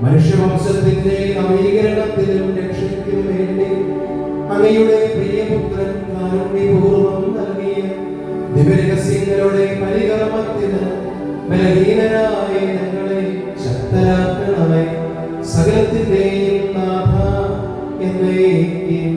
മനുഷ്യവംശത്തിന്റെ നവീകരണത്തിനും രക്ഷയ്ക്കും വേണ്ടി അങ്ങയുടെ പ്രിയപുത്രൻ കാരുണ്യപൂർവ്വം നൽകിയ ദിവ്യരഹസ്യങ്ങളുടെ പരികർമ്മത്തിന് ബലഹീനരായ ഞങ്ങളെ ശക്തരാക്കണമേ. സകലത്തിന്റെയും നാഥ എന്നേക്കും.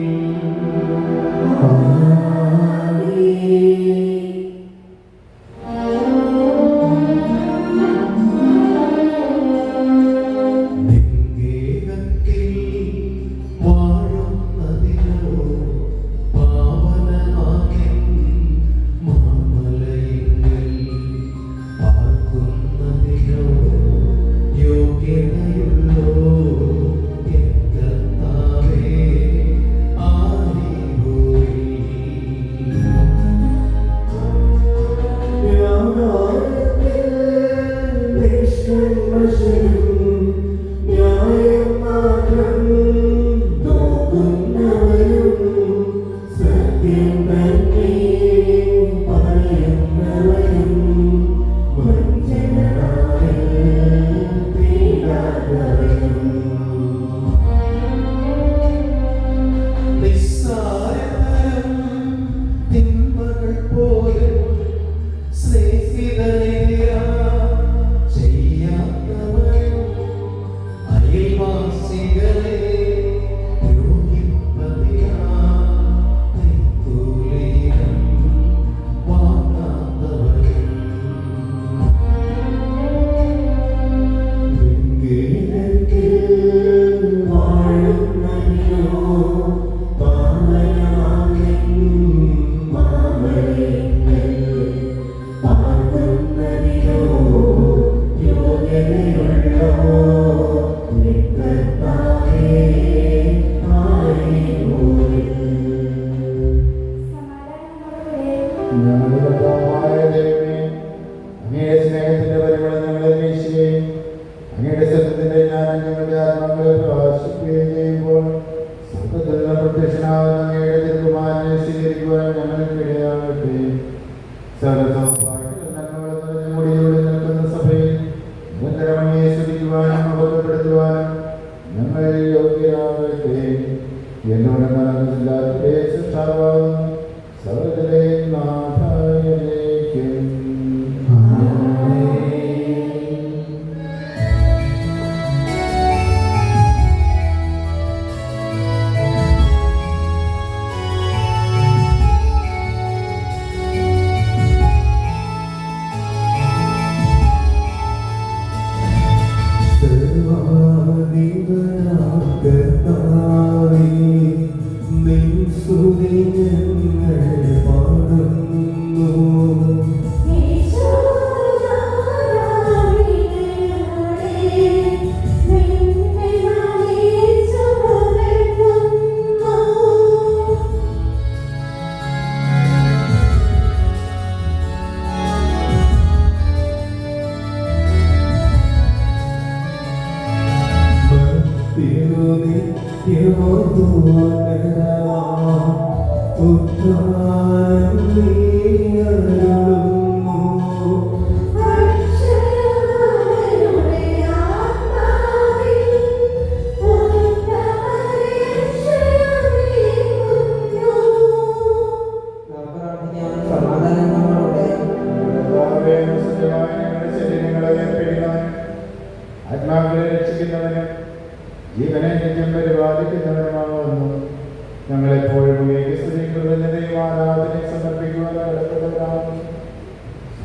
ബലിയായി സമർപ്പിക്കുവാൻ ഇടപെടുവാൻ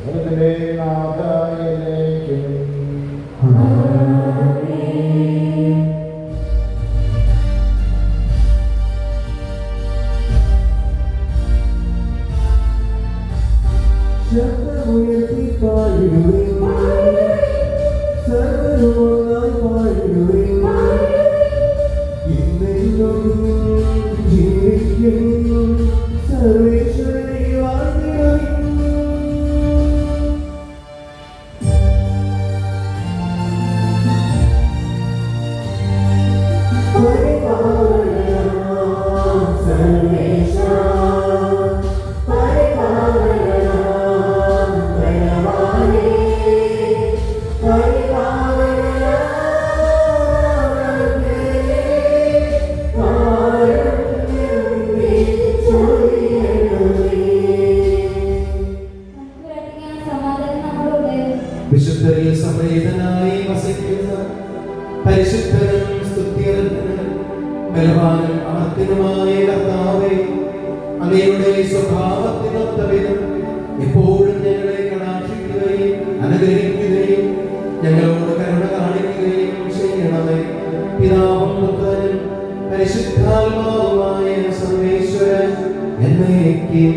സ്വർഗ്ഗത്തിലെ നാഥായിലേക്കും ശബ്ദമുയർത്തി പാടുവേ സർവ്വരുമൊന്നായി പാടുവേ ഇന്നെന്നും ജീവിക്കും സർവേശ്വരനെ വാഴ്ത്തിടുവിൻ. വിശുദ്ധരിൽ സമേതനായി വസിക്കുന്ന പരിശുദ്ധനും സ്തുത്യർഹനും ബലവാനും അമർത്തിനുമായ കർത്താവേ, അങ്ങയുടെ സ്വഭാവത്തിനൊത്ത വിധം എപ്പോഴും ഞങ്ങളെ കടാക്ഷിക്കുകയും അനുഗ്രഹിക്കുകയും ഞങ്ങളോട് കരുണ കാണിക്കുകയും ചെയ്യണമേ. പിതാവും പുത്രനും പരിശുദ്ധാത്മാവുമായ സർവേശ്വരൻ എന്നേക്കും.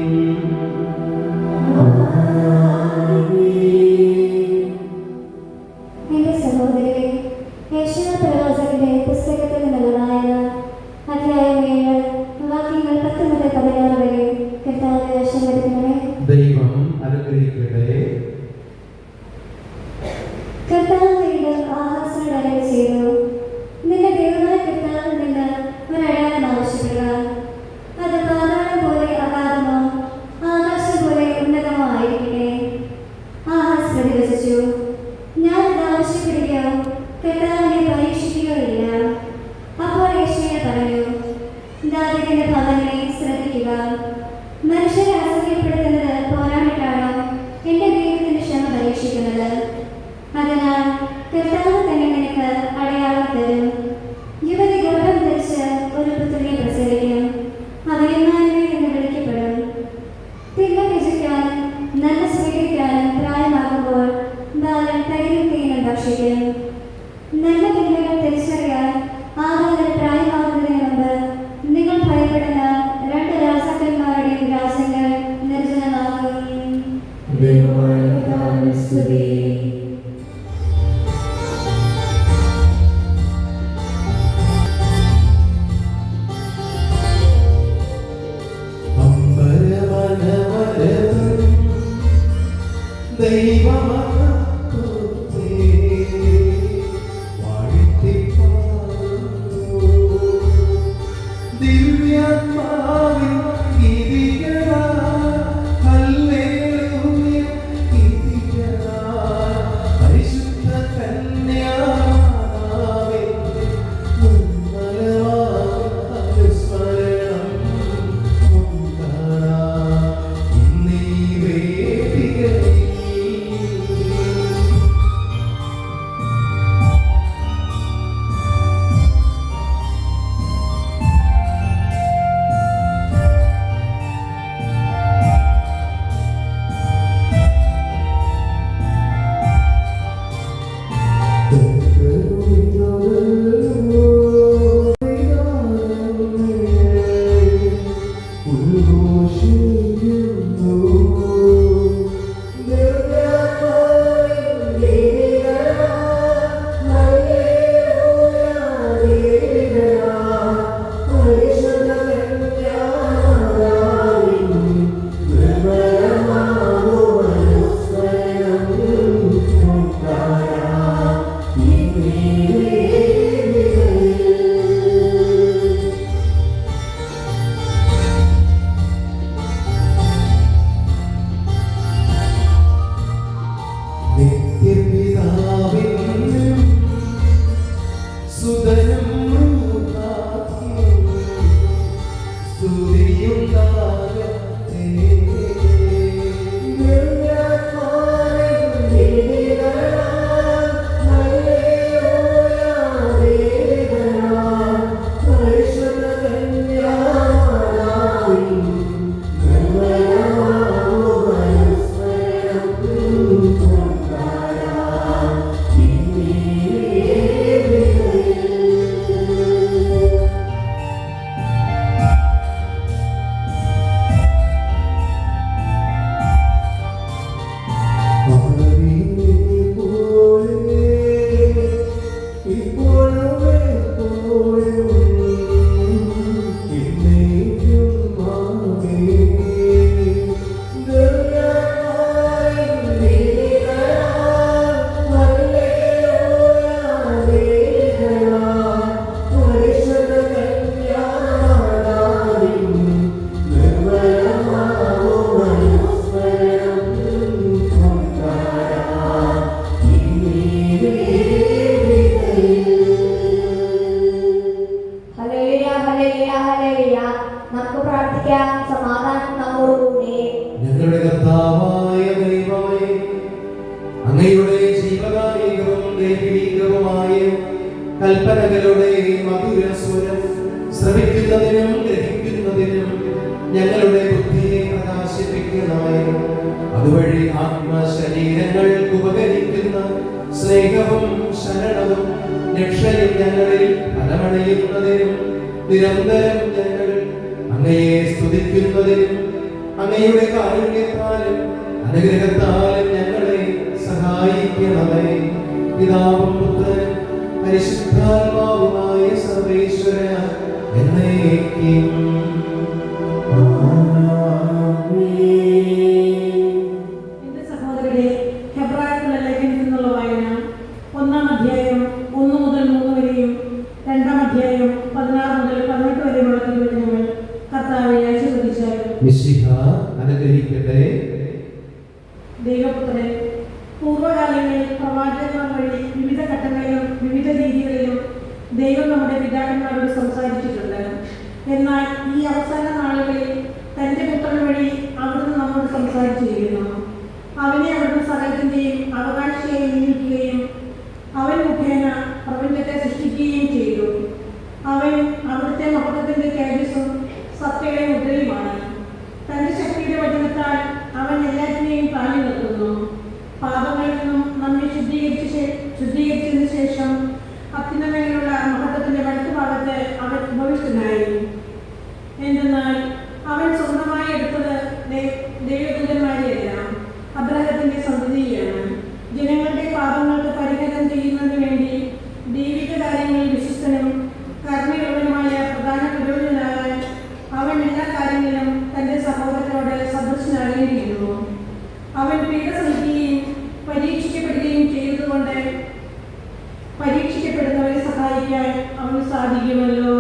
പുസ്തകത്തിൽ നിന്നുള്ളതായ അധ്യായം 7 വാക്യങ്ങൾ 10 മുതൽ 16 വരെ കർത്താവേ ആശീർവദിക്കണമേ. ദൈവം അനുഗ്രഹിക്കട്ടെ. കർത്താവ് വീണ്ടും ആഹാസിനോട് അരുളി ചെയ്തു, നിന്റെ ദൈവമായ കർത്താവിൽ നിന്ന് ഒരു അടയാളം ആവശ്യപ്പെടുക. അത് പാതാളം പോലെ അഗാധമോ ആകാശം പോലെ ഉന്നതമോ ആയിരിക്കട്ടെ. ആഹാസ് പ്രതിവചിച്ചു, ഞാൻ ഇത് ആവശ്യപ്പെടുകയോ കർത്താവിനെ പരീക്ഷിക്കുകയോ ഇല്ല. അപ്പോൾ യെശയ്യാ പറഞ്ഞു, ദാവീദിന്റെ ഭവനനെ ശ്രദ്ധിക്കുക. മനുഷ്യരെ അസഹ്യപ്പെടുത്തുന്നത് പോരാടിട്ടാണോ എന്റെ ദൈവത്തിന്റെ ക്ഷമ പരീക്ഷിക്കുന്നത്? അതിനാൽ കർത്താവ് തന്നെ നിനക്ക് അടയാളം തരും. യുവതി ഗർഭം ധരിച്ച് ഒരു പുത്രിയെ പ്രസവിക്കും. അവൻ ഇമ്മാനുവേൽ എന്ന് വിളിക്കപ്പെടും. തിന്മ ത്യജിക്കാനും നന്മ സ്വീകരിക്കാനും പ്രായമാകുമ്പോൾ ബാലൻ തൈരും തേനും ഭക്ഷിക്കും. നല്ല തിന്മകൾ തിരിച്ചറിയാൻ ആഹാരം പ്രായമാകുന്നതിന് മുമ്പ് നിങ്ങൾ ഭയപ്പെടുന്ന 2 രാജാക്കന്മാരുടെയും രാജ്യങ്ങൾ നിർജ്ജനമാകും. ഇന്നീ വേദികളിൽ ആത്മശരീരങ്ങൾക്ക് ഉപകരിക്കുന്ന സ്നേഹവും ശരണവും രക്ഷയും ഞങ്ങളിൽ ഫലമണിയുന്നതിനും നിരന്തരം ഞങ്ങൾ അങ്ങയെ സ്തുതിക്കുന്നതിനും അങ്ങയുടെ കാരുണ്യത്താലും അനുഗ്രഹത്താലും ഞങ്ങളെ സഹായിക്കണമേ. പിതാവും പുത്രനും പരിശുദ്ധാത്മാവുമായ സർവേശ്വര എന്നേക്കും. എന്റെ സഹോദരരെ, ഹെബ്രായർക്കുള്ള ലേഖനത്തിൽ നിന്നുള്ള വായന 1-ാം അധ്യായം 1 മുതൽ 3 വരെയും 2-ാം അധ്യായം 16 മുതൽ 18 വരെയുള്ള തിരുവചനങ്ങൾ കർത്താവെ ആശീർവദിച്ചാലും. മിശിഹ അനുഗ്രഹിക്കട്ടെ. ദൈവപുത്രൻ പൂർവ്വകാലങ്ങളിൽ പ്രവാചകന്മാർ വഴി വിവിധ ഘട്ടങ്ങളിലും വിവിധ രീതികളിലും ദൈവം നമ്മുടെ പിതാക്കന്മാരോട് സംസാരിച്ചിട്ടുണ്ട്. എന്നാൽ ഈ അവസാന നാളുകളിൽ തന്റെ പുത്രൻ വഴി അവിടുന്ന് നമ്മോട് സംസാരിച്ചിരിക്കുന്നു. അവനെ അവിടുന്ന് സകലത്തിന്റെയും അവകാശിയായി നിയമിക്കുകയും അവൻ മുഖേന പ്രപഞ്ചത്തെ സൃഷ്ടിക്കുകയും ചെയ്തു. അവൻ അവിടുത്തെ മഹത്വത്തിന്റെ തേജസ്സും സത്യയുടെ മുദ്രയുമാണ്. തന്റെ ശക്തിയുടെ വചനത്താൽ അവൻ എല്ലാറ്റിനെയും താങ്ങി നിർത്തുന്നു. പാപങ്ങളിൽ നിന്നും നമ്മെ ശുദ്ധീകരിച്ചതിനു ശേഷം അത്യുന്നതങ്ങളിലുള്ള മഹത്വത്തിന്റെ വലത്തുഭാഗത്ത് അവൻ ഉപവിഷ്ടനായി. എന്തെന്നാൽ അവൻ സ്വന്തമായി എടുത്തത് ദൈവദൂതന്മാരെയല്ല, അബ്രാഹത്തിന്റെ സന്തതിയാണ്. ജനങ്ങളുടെ പാപങ്ങൾക്ക് പരിഹാരം ചെയ്യുന്നതിന് വേണ്ടി ദൈവിക കാര്യങ്ങളിൽ വിശ്വസ്തനും കരുണയുള്ളവനുമായ പ്രധാന പുരോഹിതനാകാൻ അവൻ എല്ലാ കാര്യങ്ങളിലും തന്റെ സഹോദരനോട് സദൃശനാകേണ്ടിയിരുന്നു. അവൻ പീഡ സഹിക്കുകയും പരീക്ഷിക്കപ്പെടുകയും ചെയ്തതുകൊണ്ട് പരീക്ഷിക്കപ്പെടുന്നവരെ സഹായിക്കാൻ അവന് സാധിക്കുമല്ലോ.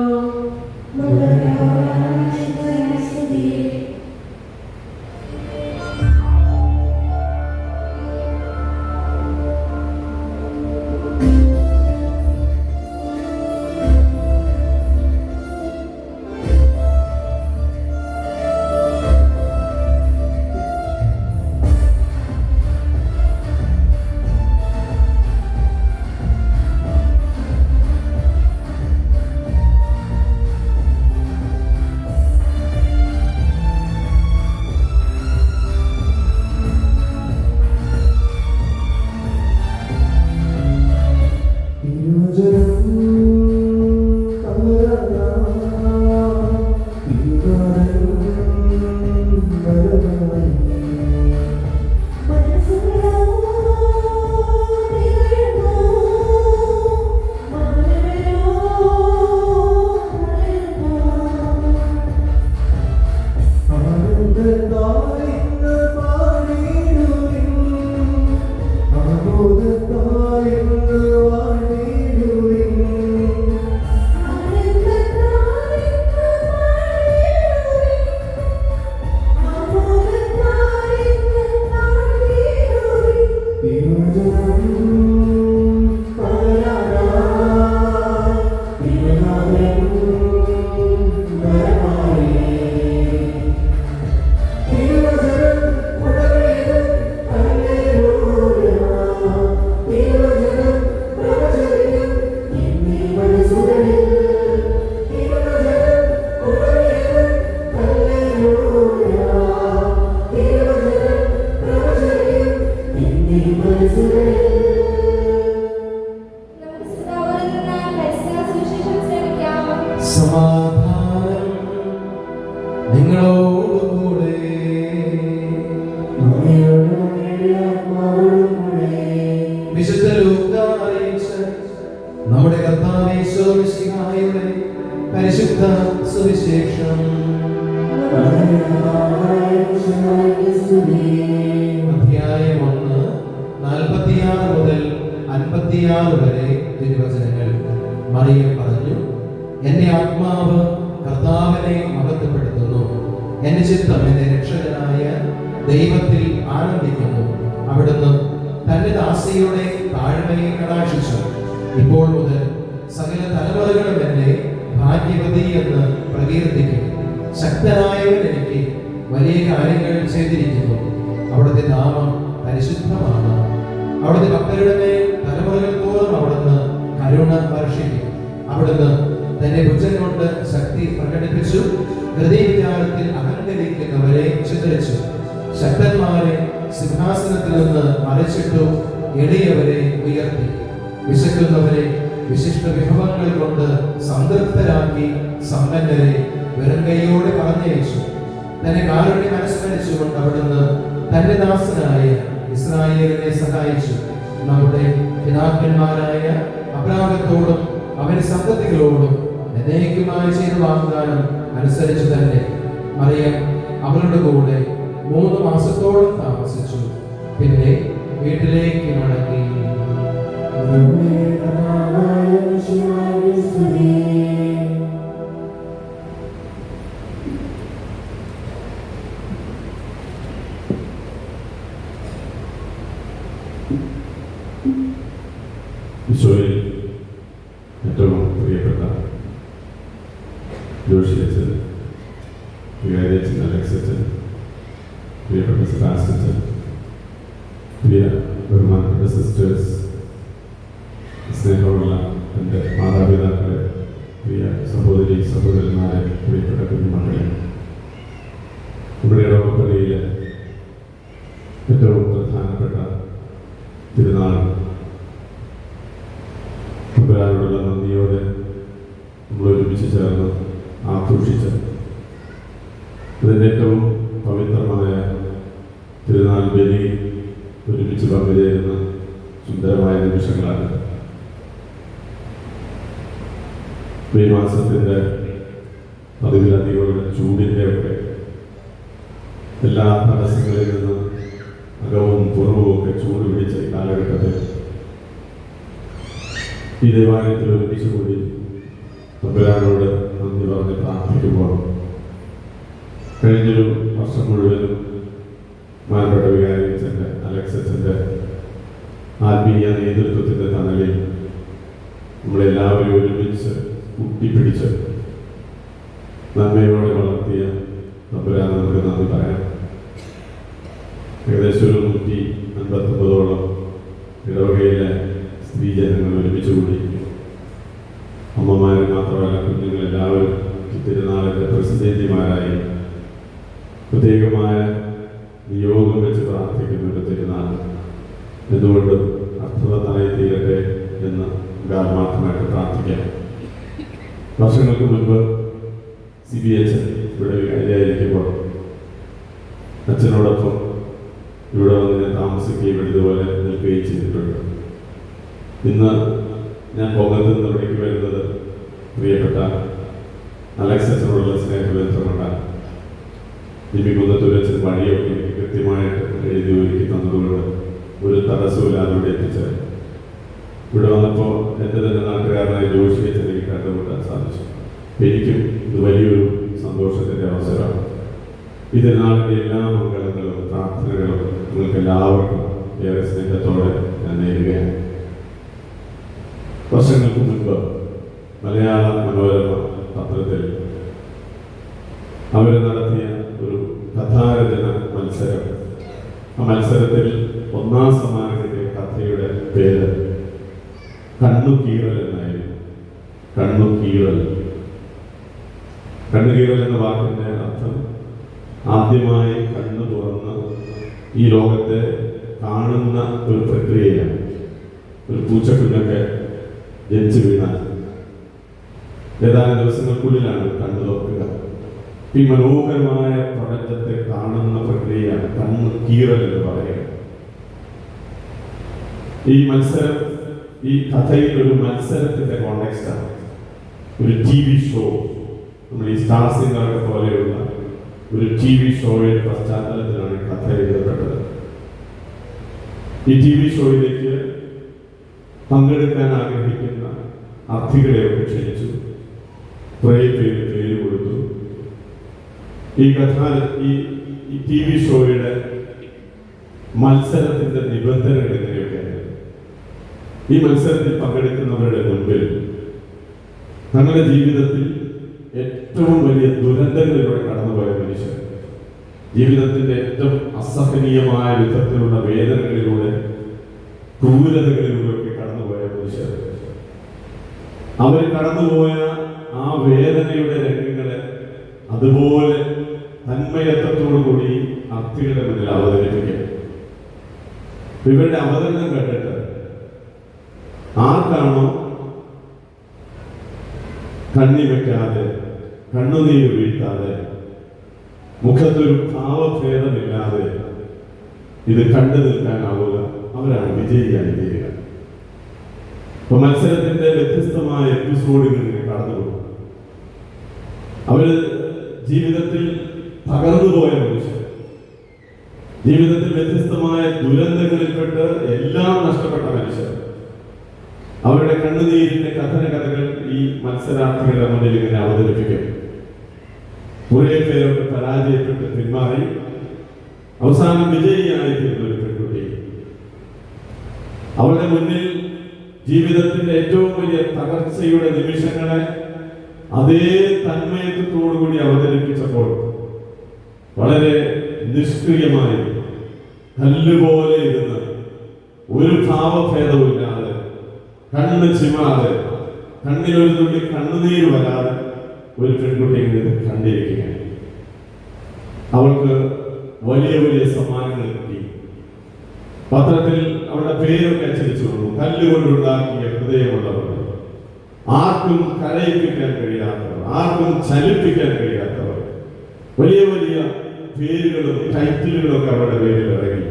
സമാധാനം നിങ്ങളോടുകൂടെ. വിശുദ്ധ ലൂക്കാ അറിയിച്ച നമ്മുടെ കർത്താവേ യേശു മിശിഹായുടെ പരിശുദ്ധ സുവിശേഷം. അധ്യായം 1 46 മുതൽ 56 വരെ തിരുവചനങ്ങൾ. മറിയം പറഞ്ഞു, എന്റെ ആത്മാവ് കർത്താവിനെ മഹത്വപ്പെടുത്തുന്നു, എന്റെ ചിത്തം എന്റെ രക്ഷകനായ ദൈവത്തിൽ ആനന്ദിക്കുന്നു. അവിടുന്ന് തന്റെ ദാസിയുടെ താഴ്മയെ കടാക്ഷിച്ചു. ഇപ്പോൾ മുതൽ സകല തലമുറകളും എന്നെ ഭാഗ്യവതി എന്ന് പ്രകീർത്തിക്കും. ശക്തനായവൻ എനിക്ക് വലിയ കാര്യങ്ങൾ ചെയ്തിരിക്കുന്നു. അവിടുത്തെ നാമം പരിശുദ്ധമാണ്. അവിടുത്തെ ഭക്തരുടെ മേൽ തലമുറകൾ തോറും അവിടുന്ന് കരുണ വർഷിക്കും. അവിടുന്ന് തന്റെ ഭുജം കൊണ്ട് ശക്തി പ്രകടിപ്പിച്ചു. ഹൃദയവിചാരത്തിൽ അഹങ്കരിക്കുന്നവരെ ചിതറിച്ചു. ശക്തന്മാരെ സിംഹാസനത്തിൽ നിന്ന് മറിച്ചിട്ടു എളിയവരെ ഉയർത്തി, വിശക്കുന്നവരെ വിശിഷ്ട വിഭവങ്ങൾ കൊണ്ട് സംതൃപ്തരാക്കി, സമ്പന്നരെ വെറും കൈയോടെ പറഞ്ഞയച്ചു. തന്നെ കാരുണ്യം അനുസ്മരിച്ചുകൊണ്ട് അവിടുന്ന് തന്റെ ദാസനായ ഇസ്രായേലിനെ സഹായിച്ചു. നമ്മുടെ പിതാക്കന്മാരായ അബ്രാഹത്തോടും അവന്റെ സന്തതികളോടും എന്നേക്കുമായി ചെയ്ത വാഗ്ദാനം അനുസരിച്ച് തന്നെ മറിയം അവളുടെ കൂടെ 3 മാസത്തോളം താമസിച്ചു. പിന്നെ വീട്ടിലേക്ക് മടങ്ങി. ഈശോയിൽ ഏറ്റവും പ്രിയപ്പെട്ട ജോഷിയച്ചൻ, വികാരിയച്ചൻ, അലക്സച്ചൻ, പ്രിയപ്പെട്ട സെബാസ്റ്റ്യൻ, പ്രിയ ബഹുമാനപ്പെട്ട സിസ്റ്റേഴ്സ്, സ്നേഹമുള്ള എൻ്റെ മാതാപിതാക്കളെ, പ്രിയ സഹോദരി സഹോദരന്മാരെ, പ്രിയപ്പെട്ട കുഞ്ഞുമക്കളെ, നമ്മുടെ ഇടവപ്പള്ളിയിലെ ഏറ്റവും പ്രധാനപ്പെട്ട തിരുനാൾ തമ്പുരാനോടുള്ള നന്ദിയോടെ നമ്മൾ ഒരുമിച്ച് ചേർന്ന് ആഘോഷിച്ച് അതിൻ്റെ ഏറ്റവും പവിത്രമായ തിരുനാൾ ബലി ഒരുമിച്ച് പങ്കുചേരുന്ന സുന്ദരമായ നിമിഷങ്ങളാണ്. മെയ് മാസത്തിൻ്റെ പതിവിലധികമുള്ള ചൂടിൻ്റെ ഒക്കെ എല്ലാ തടസ്സങ്ങളിൽ നിന്നും അകവും പുറവും ഒക്കെ ചൂട് പിടിച്ച ഈ കാലഘട്ടത്തിൽ ഈ ദേവാലയത്തിൽ ഒരുമിച്ച് കൂടി തമ്പുരാനോട് നന്ദി പറഞ്ഞ് പ്രാർത്ഥിക്കുമ്പോൾ കഴിഞ്ഞൊരു വർഷം മുഴുവനും മാനപ്പെട്ട വികാരിയച്ചൻ്റെ, അലക്സച്ചൻ്റെ ആത്മീയ നേതൃത്വത്തിൻ്റെ തണലിൽ നമ്മളെല്ലാവരും ഒരുമിച്ച് കൂട്ടിപ്പിടിച്ച് നന്മയോടെ വളർത്തിയ തമ്പുരാൻ നമുക്ക് നന്ദി പറയാം. ഏകദേശം ഒരു 159ഓളം ഇടവകയിലെ സ്ത്രീജനങ്ങൾ ഒരുമിച്ച് കൂടി, അമ്മമാർ മാത്രമല്ല കുഞ്ഞുങ്ങളെല്ലാവരും തിരുനാളിൻ്റെ പ്രസിദ്ധന്തിമാരായി പ്രത്യേകമായ നിയോഗം വെച്ച് പ്രാർത്ഥിക്കുന്ന ഒരു തിരുനാൾ എന്തുകൊണ്ടും അർത്ഥവത്തായി തീരട്ടെ എന്ന് ആത്മാർത്ഥമായിട്ട് പ്രാർത്ഥിക്കാം. വർഷങ്ങൾക്ക് മുൻപ് CBH ഇവിടെ വികാരിയായിരിക്കുമ്പോൾ അച്ഛനോടൊപ്പം ഇവിടെ വന്ന് താമസിക്കുകയും ഇവിടെ ഇതുപോലെ നിൽക്കുകയും ചെയ്തിട്ടുണ്ട്. ഇന്ന് ഞാൻ കോങ്ങത്ത് നിന്ന് ഇവിടേക്ക് വരുന്നത് പ്രിയപ്പെട്ട അലക്സച്ചനോടുള്ള സ്നേഹബന്ധമുണ്ടാണ്. ലിപികുന്നത്തൂരച്ഛൻ വഴിയൊക്കെ കൃത്യമായിട്ട് എഴുതി ഒരുക്കി തന്നതുകൊണ്ട് ഒരു തടസ്സമില്ലാതെ ഇവിടെ എത്തിച്ചത്. ഇവിടെ വന്നപ്പോൾ എൻ്റെ തന്നെ നാട്ടുകാരനായ ജോഷിയച്ഛനെ കണ്ടുമുട്ടാൻ സാധിച്ചു. എനിക്കും ഇത് വലിയൊരു സന്തോഷത്തിൻ്റെ അവസരമാണ്. ഈ തിരുനാളിൻ്റെ എല്ലാ മംഗളങ്ങളും പ്രാർത്ഥനകളും നിങ്ങൾക്ക് എല്ലാവർക്കും ഏറെ സ്നേഹത്തോടെ ഞാൻ നേരുകയാണ്. വർഷങ്ങൾക്ക് മുൻപ് മലയാള മനോരമ പത്രത്തിൽ അവർ നടത്തിയ ഒരു കഥാരചന മത്സരം, ആ മത്സരത്തിൽ 1ാം സമ്മാനം കിട്ടിയ കഥയുടെ പേര് കണ്ണുകീറൽ എന്നായിരുന്നു. കണ്ണുകീറൽ എന്ന വാക്കിൻ്റെ അർത്ഥം ആദ്യമായി കണ്ണു തുറന്ന് ഈ ലോകത്തെ കാണുന്ന ഒരു പ്രക്രിയയാണ്. ഒരു പൂച്ചക്കുഞ്ഞൊക്കെ ജനിച്ചു വീണാൽ ഏതാനും ദിവസങ്ങൾക്കുള്ളിലാണ് കണ്ണു തുറക്കുക. ഈ മനോഹരമായ പ്രപഞ്ചത്തെ കാണുന്ന പ്രക്രിയയാണ് കണ്ണു കീറൽ എന്ന് പറയുക. ഈ മത്സരം, ഈ കഥയിൽ ഒരു മത്സരത്തിന്റെ കോണ്ടെക്സ്റ്റാണ്. ഒരു TV ഷോ, നമ്മൾ ഈ സ്റ്റാർ സിംഗറൊക്കെ പോലെയുള്ള ഒരു TV ഷോയുടെ പശ്ചാത്തലത്തിലാണ് കഥ എഴുതപ്പെട്ടത്. ഈ TV ഷോയിലേക്ക് പങ്കെടുക്കാൻ ആഗ്രഹിക്കുന്ന അർത്ഥികളെയൊക്കെ ക്ഷണിച്ചു. കുറേ പേര് കൊടുത്തു. ഈ TV ഷോയുടെ മത്സരത്തിന്റെ നിബന്ധനകൾ എങ്ങനെയൊക്കെയാണ്? ഈ മത്സരത്തിൽ പങ്കെടുക്കുന്നവരുടെ മുൻപിൽ തങ്ങളുടെ ജീവിതത്തിൽ ഏറ്റവും വലിയ ദുരന്തങ്ങളിലൂടെ കടന്നുപോയ മനുഷ്യർ, ജീവിതത്തിന്റെ ഏറ്റവും അസഹനീയമായ വിധത്തിലുള്ള വേദനകളിലൂടെ, ക്രൂരതകളിലൂടെയൊക്കെ കടന്നുപോയ മനുഷ്യർ, അവർ കടന്നുപോയ ആ വേദനയുടെ രംഗങ്ങളെ അതുപോലെ തന്മയത്വത്തോടുകൂടി അർത്ഥികളുടെ മുന്നിൽ അവതരിപ്പിക്കും. ഇവരുടെ അവതരണം കണ്ടിട്ട് ആർക്കാണോ കണ്ണി വെക്കാതെ കണ്ണുനീര് വീഴ്ത്താതെ മുഖത്തൊരു ഭാവഭേദമില്ലാതെ ഇത് കണ്ടു നിൽക്കാനാവുക, അവരാണ് വിജയിയായി തീരുക. ഇപ്പൊ മത്സരത്തിന്റെ വ്യത്യസ്തമായ എപ്പിസോഡുകളിൽ കടന്നുപോകും. അവര് ജീവിതത്തിൽ തകർന്നുപോയ മനുഷ്യർ, ജീവിതത്തിൽ വ്യത്യസ്തമായ ദുരന്തങ്ങളിൽപ്പെട്ട് എല്ലാം നഷ്ടപ്പെട്ട മനുഷ്യർ, അവരുടെ കണ്ണുനീരിന്റെ കഥകൾ ഈ മത്സരാർത്ഥികളുടെ മുന്നിൽ ഇങ്ങനെ അവതരിപ്പിക്കും. കുറെ പേരൊക്കെ പരാജയപ്പെട്ട് പിന്മാറി അവസാനം വിജയിയായി തീർന്ന ഒരു പെൺകുട്ടി, അവരുടെ മുന്നിൽ ജീവിതത്തിന്റെ ഏറ്റവും വലിയ തകർച്ചയുടെ നിമിഷങ്ങളെ അതേ തന്മയത്വത്തോടുകൂടി അവതരിപ്പിച്ചപ്പോൾ വളരെ നിഷ്ക്രിയമായി കല്ലുപോലെ ഇരുന്ന് ഒരു ഭാവഭേദവുമില്ലാതെ കണ്ണ് ചിമാതെ കണ്ണിലൊരു തുള്ളി കണ്ണുനീര് വരാതെ ഒരു പെൺകുട്ടി ഇങ്ങനെ കണ്ടിരിക്കുകയാണ്. അവൾക്ക് വലിയ വലിയ സമ്മാനങ്ങൾ കിട്ടി. പത്രത്തിൽ അവരുടെ പേരൊക്കെ അച്ചടിച്ചു വന്നു. കല്ലുകൊണ്ടുണ്ടാക്കിയ ഹൃദയമുള്ളവർ, ആർക്കും കരയിപ്പിക്കാൻ കഴിയാത്തവർ, ആർക്കും ചലിപ്പിക്കാൻ കഴിയാത്തവർ, വലിയ വലിയ പേരുകളും ടൈറ്റിലുകളും ഒക്കെ അവരുടെ പേരിൽ ഇറങ്ങി.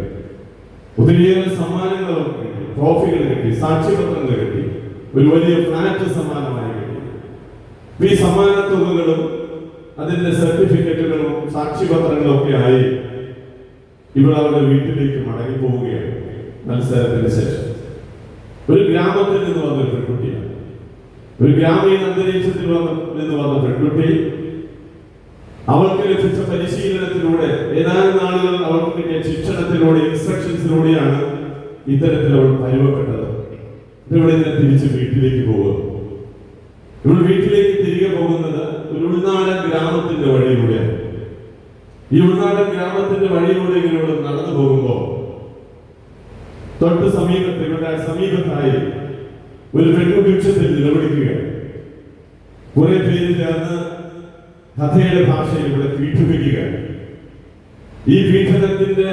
ഒത്തിരിയേറെ സമ്മാനങ്ങളൊക്കെ കിട്ടി, ട്രോഫികൾ കിട്ടി, സാക്ഷ്യപത്രങ്ങൾ കിട്ടി, ഒരു വലിയ ഫ്ലാറ്റ് സമ്മാനമായി കിട്ടി. ഈ സമ്മാനത്തുകകളും അതിന്റെ സർട്ടിഫിക്കറ്റുകളും സാക്ഷ്യപത്രങ്ങളും ഒക്കെ ആയി ഇവിടെ അവരുടെ വീട്ടിലേക്ക് മടങ്ങി പോവുകയാണ്. മത്സരത്തിന് ശേഷം ഒരു ഗ്രാമത്തിൽ നിന്ന് വന്ന ഒരു പെൺകുട്ടിയാണ്, ഒരു ഗ്രാമീണ അന്തരീക്ഷത്തിൽ നിന്ന് വന്ന പെൺകുട്ടി. അവൾക്ക് ലഭിച്ച പരിശീലനത്തിലൂടെ, ഏതാനും നാളുകൾ അവൾക്ക് കിട്ടിയ ശിക്ഷണത്തിലൂടെ, ഇൻസ്ട്രക്ഷൻസിലൂടെയാണ് ഇത്തരത്തിൽ അവൾ പരിവപ്പെട്ടത്. ഇവിടെ നിന്ന് തിരിച്ച് വീട്ടിലേക്ക് പോകുക. ഇവൾ വീട്ടിലേക്ക് തിരികെ പോകുന്നത് ഒരു ഉൾനാടൻ ഗ്രാമത്തിന്റെ വഴിയിലൂടെയാണ്. ഈ ഉൾനാടൻ ഗ്രാമത്തിന്റെ വഴിയിലൂടെ ഇവരോട് നടന്നു പോകുമ്പോൾ തൊട്ട് സമീപത്ത്, ഇവരുടെ സമീപത്തായി ഒരു പെൺകുട്ടി ഉച്ചത്തിൽ നിലവിളിക്കുകയാണ്. കുറെ പേര് ചേർന്ന് കഥയുടെ ഭാഷയിൽ ഇവിടെ പീഡിപ്പിക്കുകയാണ്. ഈ പീഡനത്തിന്റെ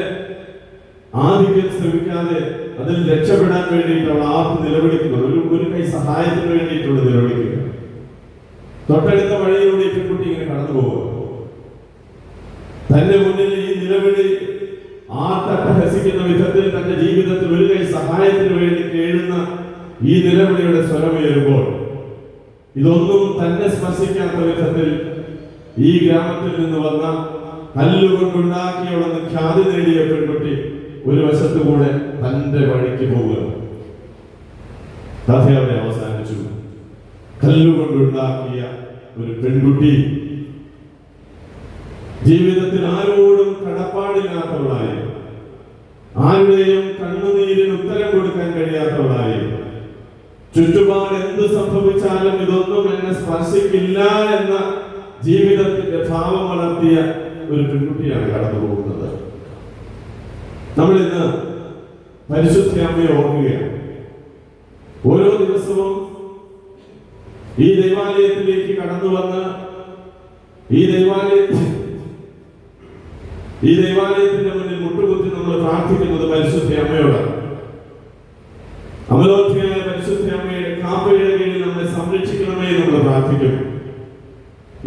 ആധിക്യം ശ്രമിക്കാതെ അതിൽ രക്ഷപ്പെടാൻ വേണ്ടിയിട്ട് അവൾ ആർത്ത് നിലവിളിക്കുന്നത്, ഒരു കൈ സഹായത്തിന് വേണ്ടിയിട്ടുള്ള നിലവിളിക്കുക. തൊട്ടടുത്ത വഴിയിലൂടെ ഈ പെൺകുട്ടി ഇങ്ങനെ കടന്നു പോകുക. തന്റെ മുന്നിൽ ഈ നിലവിളി ആർത്തട്ടഹസിക്കുന്ന വിധത്തിൽ തന്റെ ജീവിതത്തിൽ ഒരു കൈ സഹായത്തിന് വേണ്ടി കേഴുന്ന ഈ നിലവിളിയുടെ സ്വരമുയരുമ്പോൾ ഇതൊന്നും തന്നെ സ്പർശിക്കാത്ത വിധത്തിൽ ഈ ഗ്രാമത്തിൽ നിന്ന് വന്ന കല്ലുകൊണ്ടുണ്ടാക്കിയവളെന്ന് ഖ്യാതി നേടിയ പെൺകുട്ടി ഒരു വശത്തുകൂടെ തന്റെ വഴിക്ക് പോവുക. കഥ അവിടെ അവസാനിച്ചു. കല്ലുകൊണ്ടുണ്ടാക്കിയ ഒരു പെൺകുട്ടി ജീവിതത്തിൽ ആരോടും കടപ്പാടില്ലാത്തവളായി, ആരുടെയും കണ്ണുനീരിന് ഉത്തരം കൊടുക്കാൻ കഴിയാത്തവളായി, ചുറ്റുപാട് എന്ത് സംഭവിച്ചാലും ഇതൊന്നും എന്നെ സ്പർശിക്കില്ല എന്ന ജീവിതത്തിന്റെ ഭാവം വളർത്തിയ ഒരു പെൺകുട്ടിയാണ് കടന്നു പോകുന്നത്. നമ്മൾ ഇന്ന് പരിശുദ്ധ അമ്മയെ ഓർക്കുകയാണ്. ഓരോ ദിവസവും ഈ ദൈവാലയത്തിലേക്ക് കടന്നു വന്ന് ഈ ദൈവാലയത്തിന്റെ മുന്നിൽ മുട്ടുകുത്തി നമ്മൾ പ്രാർത്ഥിക്കുന്നത് പരിശുദ്ധ അമ്മയോടാണ്. അമലോത്ഭയായ പരിശുദ്ധ അമ്മയുടെ കാപ്പയുടെ കീഴിൽ നമ്മളെ സംരക്ഷിക്കണമേ എന്ന് നമ്മൾ പ്രാർത്ഥിക്കും.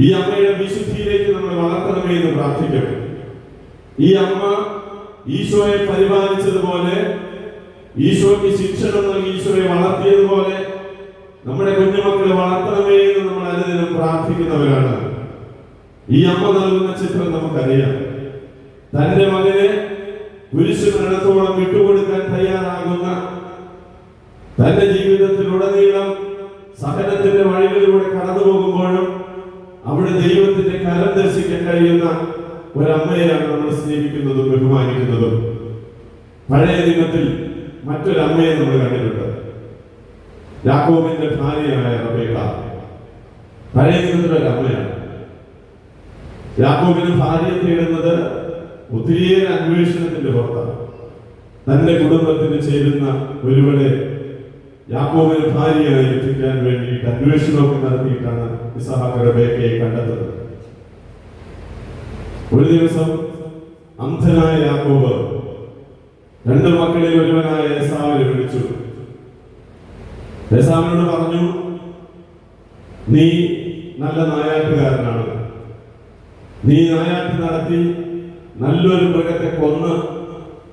ഈ അമ്മയുടെ വിശുദ്ധിയിലേക്ക് നമ്മളെ വളർത്തണമേ എന്ന് പ്രാർത്ഥിക്കും. ഈ അമ്മ ഈശോയെ പരിപാലിച്ചതുപോലെ, ഈശോയ്ക്ക് ശിക്ഷണം നൽകി ഈശോയെ വളർത്തിയതുപോലെ നമ്മുടെ കുഞ്ഞുമക്കളെ വളർത്തണമേ എന്ന് നമ്മൾ അനുദിനം പ്രാർത്ഥിക്കുന്നവരാണ്. ഈ അമ്മ നൽകുന്ന ചിത്രം നമുക്കറിയാം. തന്റെ മകനെ കുരിശുമരണത്തോളം വിട്ടുകൊടുക്കാൻ തയ്യാറാകുന്ന, തന്റെ ജീവിതത്തിലുടനീളം സഹനത്തിന്റെ വഴികളിലൂടെ കടന്നു പോകുമ്പോഴും അവിടെ ദൈവത്തിന്റെ കരം ദർശിക്കാൻ കഴിയുന്ന ഒരമ്മയെയാണ് നമ്മൾ സ്നേഹിക്കുന്നതും ബഹുമാനിക്കുന്നതും. പഴയ നിയമത്തിൽ മറ്റൊരമ്മയെ നമ്മൾ കണ്ടിട്ടുണ്ട്. യാക്കോബിന്റെ ഭാര്യയായ റബേക്ക പഴയ നിയമത്തിലൊരു അമ്മയാണ്. യാക്കോബിന് ഭാര്യയെ തേടുന്നത് ഒത്തിരിയേറെ അന്വേഷണത്തിന്റെ പുറത്താണ്. തന്റെ കുടുംബത്തിന് ചേരുന്ന ഒരുവളെ യാക്കോബിന് ഭാര്യയായി എത്തിക്കാൻ വേണ്ടിയിട്ട് അന്വേഷണമൊക്കെ നടത്തിയിട്ടാണ് ഇസഹാക്ക് റബേക്കയെ കണ്ടെത്തുന്നത്. ഒരു ദിവസം അന്ധനായ യാക്കോബ് രണ്ട് മക്കളിൽ ഒരുവനായ ഏസാവിനെ വിളിച്ചു. ഏസാവിനോട് പറഞ്ഞു, നീ നല്ല നായാട്ടുകാരനാണ്. നീ നായാട്ട് നടത്തി നല്ലൊരു മൃഗത്തെ കൊന്ന്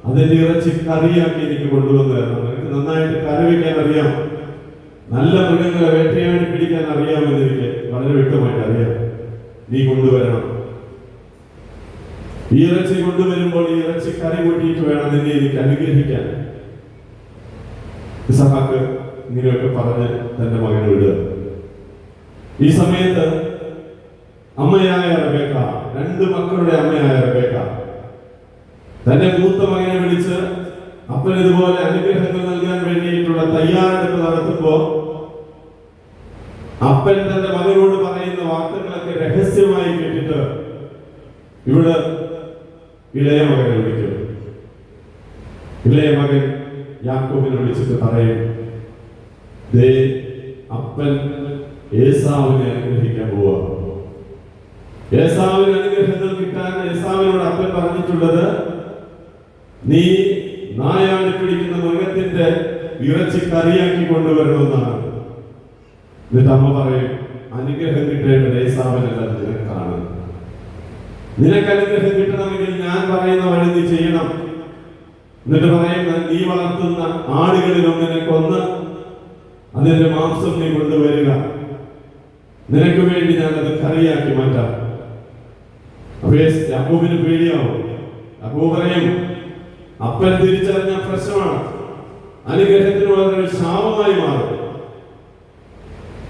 അതിന്റെ ഇറച്ചി കറിയാക്കി എനിക്ക് കൊണ്ടുവന്നു തരണം. എനിക്ക് നന്നായിട്ട് കറി വയ്ക്കാൻ അറിയാം, നല്ല മൃഗങ്ങളെ വേട്ടയാടി പിടിക്കാൻ അറിയാമെന്ന് എനിക്ക് വളരെ വ്യക്തമായിട്ട് അറിയാം. നീ കൊണ്ടുവരണം. ഈ ഇറച്ചി കൊണ്ടുവരുമ്പോൾ ഈ ഇറച്ചി കറി കൂട്ടിയിട്ട് വേണം നിന്നെ എനിക്ക് അനുഗ്രഹിക്കാൻ. ഇസഹാക്ക് ഇങ്ങനെയൊക്കെ പറഞ്ഞ് തന്റെ മകനെ വിടുക. ഈ സമയത്ത് അമ്മയായ റബേക്ക, രണ്ട് മക്കളുടെ അമ്മയായ റബേക്ക തന്റെ മൂത്ത മകനെ വിളിച്ച് അപ്പൻ ഇതുപോലെ അനുഗ്രഹങ്ങൾ നൽകാൻ വേണ്ടിയിട്ടുള്ള തയ്യാറെടുപ്പ് നടത്തുമ്പോ അപ്പൻ തന്റെ മകനോട് പറയുന്ന വാർത്തകളൊക്കെ രഹസ്യമായി കേട്ടിട്ട് ഇവിടെ ഇളയ മകനെ വിളിക്കും. ഇളയ മകൻ യാക്കോബിനെ വിളിച്ചിട്ട് പറയും, ദേ അപ്പൻ ഏസാവിനെ അനുഗ്രഹിക്കാൻ പോവാ. ഏസാവിന് അനുഗ്രഹങ്ങൾ കിട്ടാൻ ഏസാവിനോട് അപ്പൻ പറഞ്ഞിട്ടുള്ളത്, നീ നായാടി പിടിക്കുന്ന മൃഗത്തിന്റെ ഇറച്ചി കറിയാക്കി കൊണ്ടുവരണമെന്നാണ്. എന്നിട്ട് അമ്മ പറയും, അനുഗ്രഹം കിട്ടേണ്ടത് ഏസാവിനല്ല, നിനക്കാണ്. നിനക്ക് അനുഗ്രഹം കിട്ടണമെങ്കിൽ ഞാൻ പറയുന്ന വഴി നീ ചെയ്യണം. എന്നിട്ട് പറയുന്ന, നീ വളർത്തുന്ന ആടുകളിൽ ഒന്നിനെ കൊന്ന് അതിന്റെ മാംസം നീ കൊണ്ടുവരിക. നിനക്ക് വേണ്ടി ഞാൻ അത് കറിയാക്കി മാറ്റാം. അപ്പൊ യാക്കോബിന് പേടിയാവും. യാക്കോബ് പറയും, അപ്പൻ തിരിച്ചറിഞ്ഞ പ്രശ്നമാണ്, അനുഗ്രഹത്തിന് വളരെ ശാപമായി മാറും.